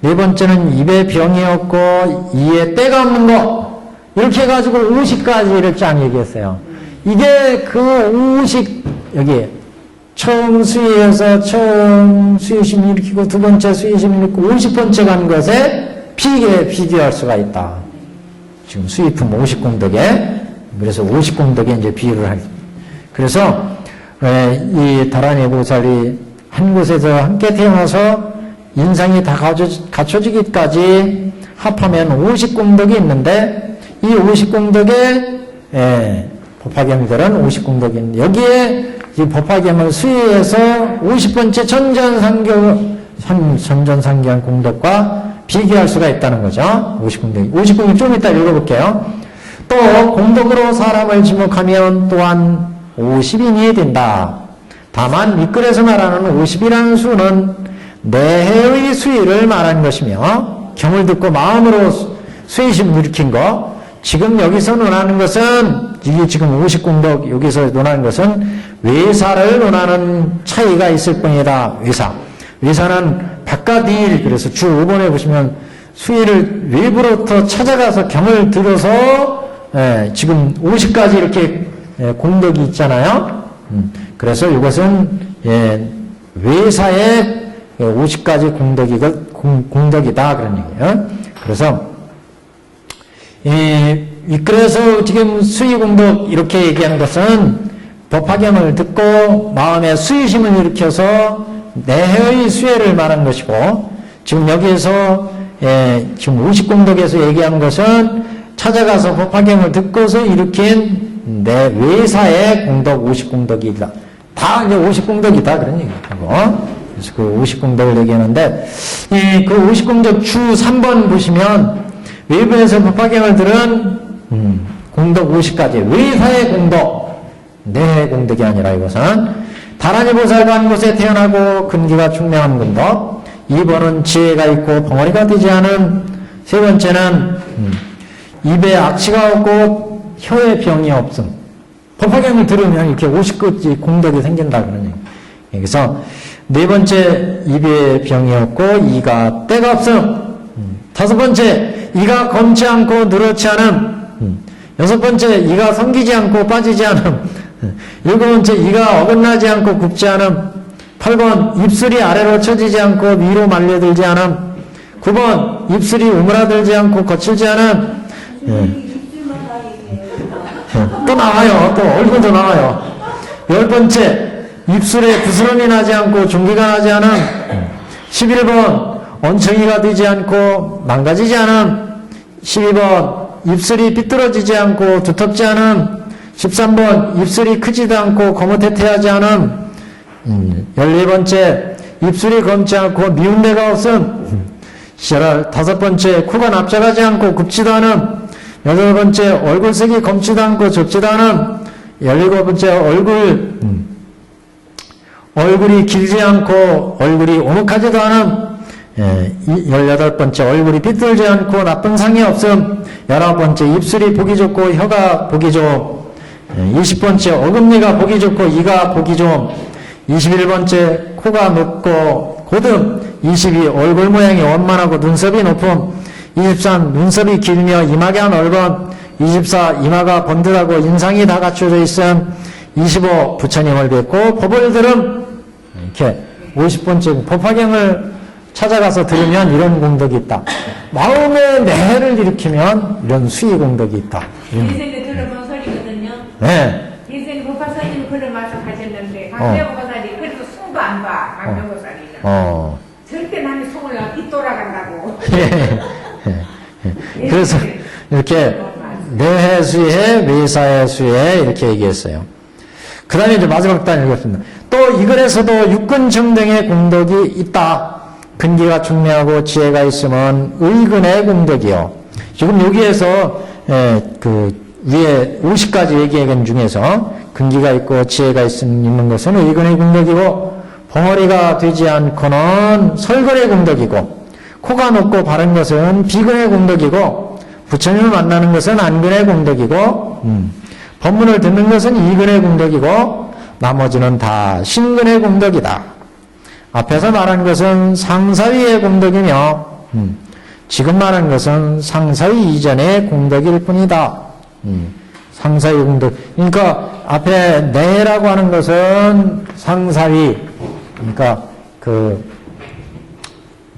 네 번째는 입에 병이 없고 이에 때가 없는 것. 이렇게 해가지고 50가지를 쫙 얘기했어요. 이게 그 50, 여기 처음 수위에서 처음 수위심 일으키고 두 번째 수위심 일으키고 50번째 간 것에 비교할 수가 있다. 지금 수위품 50공덕에 그래서 50공덕에 이제 비유를 할. 그래서 이 다란이 보살이 한 곳에서 함께 태어나서 인상이 다 갖춰지기까지 합하면 50공덕이 있는데 이 50공덕에 법화경들은 50공덕인 여기에 이 법화경을 수위에서 50번째 전전상경 공덕과 비교할 수가 있다는 거죠. 50공덕 좀 이따 읽어볼게요. 또 공덕으로 사람을 지목하면 또한 50인이 된다. 다만 밑글에서 말하는 50이라는 수는 내해의 수위를 말하는 것이며 경을 듣고 마음으로 수위심 일으킨 거 지금 여기서 논하는 것은 이게 지금 50공덕 여기서 논하는 것은 외사를 논하는 차이가 있을 뿐이다. 외사는 바깥 일 그래서 주 5번에 보시면 수위를 외부로부터 찾아가서 경을 들어서 지금 50까지 이렇게 공덕이 있잖아요. 그래서 이것은 외사의 50가지 공덕이다 그런 얘기예요. 그래서 그래서 지금 수위공덕 이렇게 얘기한 것은 법화경을 듣고 마음에 수위심을 일으켜서 내해의 수혜를 말한 것이고 지금 여기에서 지금 50공덕에서 얘기한 것은 찾아가서 법화경을 듣고서 일으킨 내 외사의 공덕 50공덕이다. 다 이제 50공덕이다 그런 얘기하고 그래서 그 50공덕을 얘기하는데 그 50공덕 주 3번 보시면 외부에서 법화경을 들은 공덕 50가지 외사의 공덕 내 공덕이 아니라 이것은 다란이 보살과 한 곳에 태어나고 근기가 충명한 공덕 2번은 지혜가 있고 벙어리가 되지 않은 세 번째는 입에 악취가 없고 혀에 병이 없음 법화경을 들으면 이렇게 50가지 공덕이 생긴다 그런 얘기. 그래서 네 번째 입에 병이 없고 이가 때가 없음 다섯 번째 이가 검지 않고 누렇지 않음 여섯 번째 이가 성기지 않고 빠지지 않음 일곱 번째 이가 어긋나지 않고 굽지 않음 8번 입술이 아래로 처지지 않고 위로 말려들지 않음 9번 입술이 우물아들지 않고 거칠지 않음 또 나와요. 또 얼굴도 나와요. 10번째 입술에 부스럼이 나지 않고 종기가 나지 않음 11번 언청이가 되지 않고 망가지지 않음 12번 입술이 삐뚤어지지 않고 두텁지 않음 13번 입술이 크지도 않고 거뭇해태하지 않음 14번째 입술이 검지 않고 미운 데가 없음 15번째 코가 납작하지 않고 굽지도 않음 8번째 얼굴색이 검지도 않고 좁지도 않음 17번째 얼굴이 길지 않고 얼굴이 오목하지도 않음 18번째 얼굴이 삐뚤지 않고 나쁜 상이 없음 19번째 입술이 보기 좋고 혀가 보기 좋음 20번째 어금니가 보기 좋고 이가 보기 좋음 21번째 코가 높고 고듬 22 얼굴 모양이 원만하고 눈썹이 높음 23 눈썹이 길며 이마가 넓음 24 이마가 번듯하고 인상이 다 갖춰져 있음 25 부처님을 뵙고 법을 들음 이렇게 50번째 법화경을 찾아가서 들으면 이런 공덕이 있다. 마음의 내해를 일으키면 이런 수위 공덕이 있다. 인생에 들어본 소리거든요. 네. 인생에 법화사님 그런 말씀하셨는데 강대보살이 그래도 숨도 안 봐. 강대보살이는. 절대 나는 숨을 뒤 돌아간다고. 그래서 이렇게 내해 수해, 외사의 수해 이렇게 얘기했어요. 그 다음에 이제 마지막 단 읽었습니다. 또 이글에서도 육근 정등의 공덕이 있다. 근기가 충명하고 지혜가 있으면 의근의 공덕이요. 지금 여기에서 그 위에 50가지 얘기한 중에서 근기가 있고 지혜가 있는 것은 의근의 공덕이고 벙어리가 되지 않고는 설근의 공덕이고 코가 높고 바른 것은 비근의 공덕이고 부처님을 만나는 것은 안근의 공덕이고 법문을 듣는 것은 이근의 공덕이고 나머지는 다 신근의 공덕이다. 앞에서 말한 것은 상사위의 공덕이며 지금 말한 것은 상사위 이전의 공덕일 뿐이다. 상사위 공덕. 그러니까 앞에 내라고 하는 것은 상사위, 그러니까 그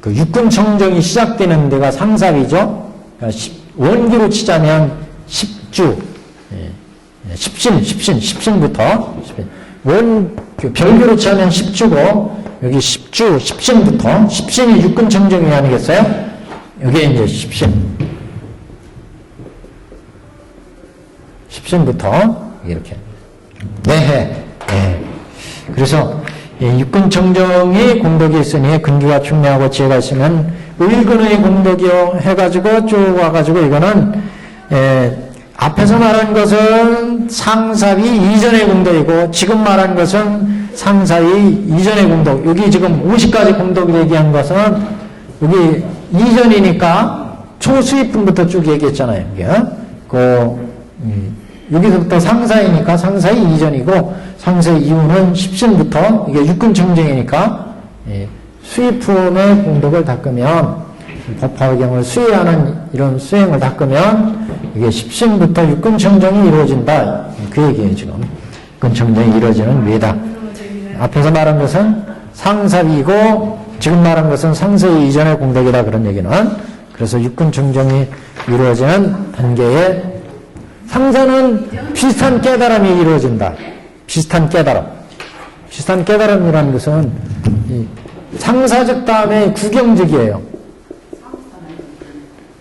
육군청정이 시작되는 데가 상사위죠. 그러니까 원기로 치자면 10주, 10신부터, 별교로 치자면 10주고, 여기 10주, 10신부터, 10신이 육군청정이 아니겠어요? 여기에 이제 10신부터, 이렇게. 내해. 네. 그래서, 육군청정이 공덕이 있으니 근기가 충명하고 지혜가 있으면 의근의 공덕이요 해가지고 쭉 와가지고 이거는 앞에서 말한 것은 상사위 이전의 공덕이고 지금 말한 것은 상사위 이전의 공덕. 여기 지금 50가지 공덕을 얘기한 것은 여기 이전이니까 초수입분부터 쭉 얘기했잖아요. 이게. 여기서부터 상사이니까 상사이 이전이고 상사이 이후는 10신부터 이게 육군청정이니까 수입품의 공덕을 닦으면 법화경을 수행하는 이런 수행을 닦으면 이게 10신부터 육군청정이 이루어진다. 그 얘기예요 지금. 육군청정이 이루어지는 위다. 앞에서 말한 것은 상사위고 지금 말한 것은 상사위 이전의 공덕이다 그런 얘기는. 그래서 육군청정이 이루어지는 단계에 상사는 비슷한 깨달음이 이루어진다. 비슷한 깨달음. 비슷한 깨달음이라는 것은 상사적 다음에 구경적이에요.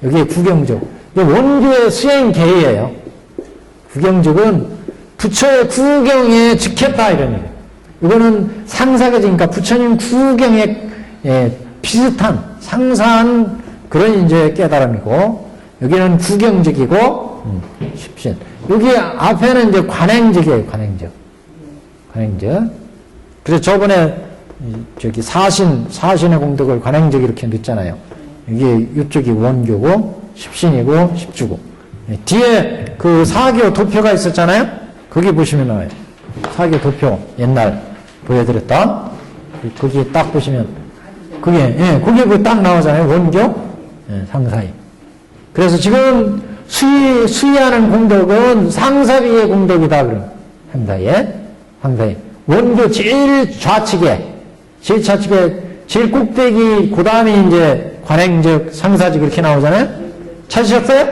여기에 구경적. 원교의 수행계예요. 구경적은 부처의 구경에 즉했다 이런 얘기예요. 이거는 상사계지니까 부처님 구경에 비슷한 상사한 그런 이제 깨달음이고 여기는 구경적이고 10신. 여기 앞에는 이제 관행적이에요, 관행적. 관행적. 그래서 저번에 저기 사신의 공덕을 관행적 이렇게 넣었잖아요. 이게 이쪽이 원교고, 10신이고, 10주고. 뒤에 그 사교 도표가 있었잖아요? 거기 보시면 나와요. 사교 도표, 옛날 보여드렸다. 거기 딱 보시면, 거기에 그 딱 나오잖아요. 원교, 상사위. 그래서 지금 수의하는 공덕은 상사위의 공덕이다, 그럼. 상사위. 원교 제일 좌측에, 제일 꼭대기, 그 다음에 이제 관행적, 상사적 이렇게 나오잖아요? 찾으셨어요?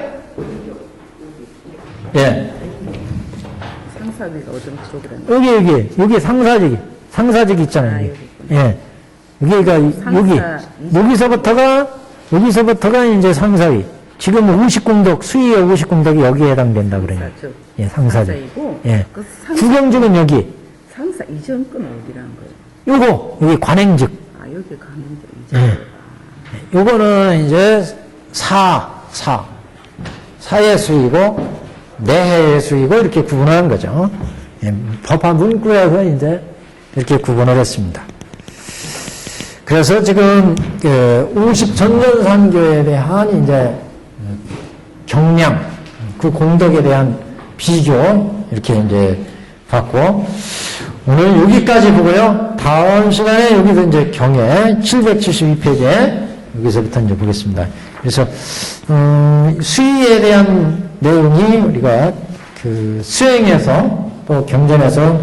예. 상사위가 어떤 쪽으로? 여기 상사적 있잖아요. 예. 여기서부터가 이제 상사위. 지금 50공덕, 수의의 50공덕이 여기에 해당된다 그래요. 예, 상사적. 예. 그 구경적은 여기. 상사 이전 건 어디라는 거예요? 여기 관행적. 여기 관행적 이전. 예. 요거는 이제 사의 수이고, 내해의 수이고, 이렇게 구분하는 거죠. 예, 법화 문구에서 이제 이렇게 구분을 했습니다. 그래서 지금 50전전산교에 대한 이제 경량, 그 공덕에 대한 비교 이렇게 이제 봤고 오늘 여기까지 보고요. 다음 시간에 여기서 이제 경에 772페이지에 여기서부터 이제 보겠습니다. 그래서 수의에 대한 내용이 우리가 그 수행에서 또 경전에서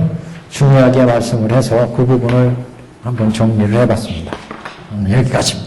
중요하게 말씀을 해서 그 부분을 한번 정리를 해봤습니다. 여기까지.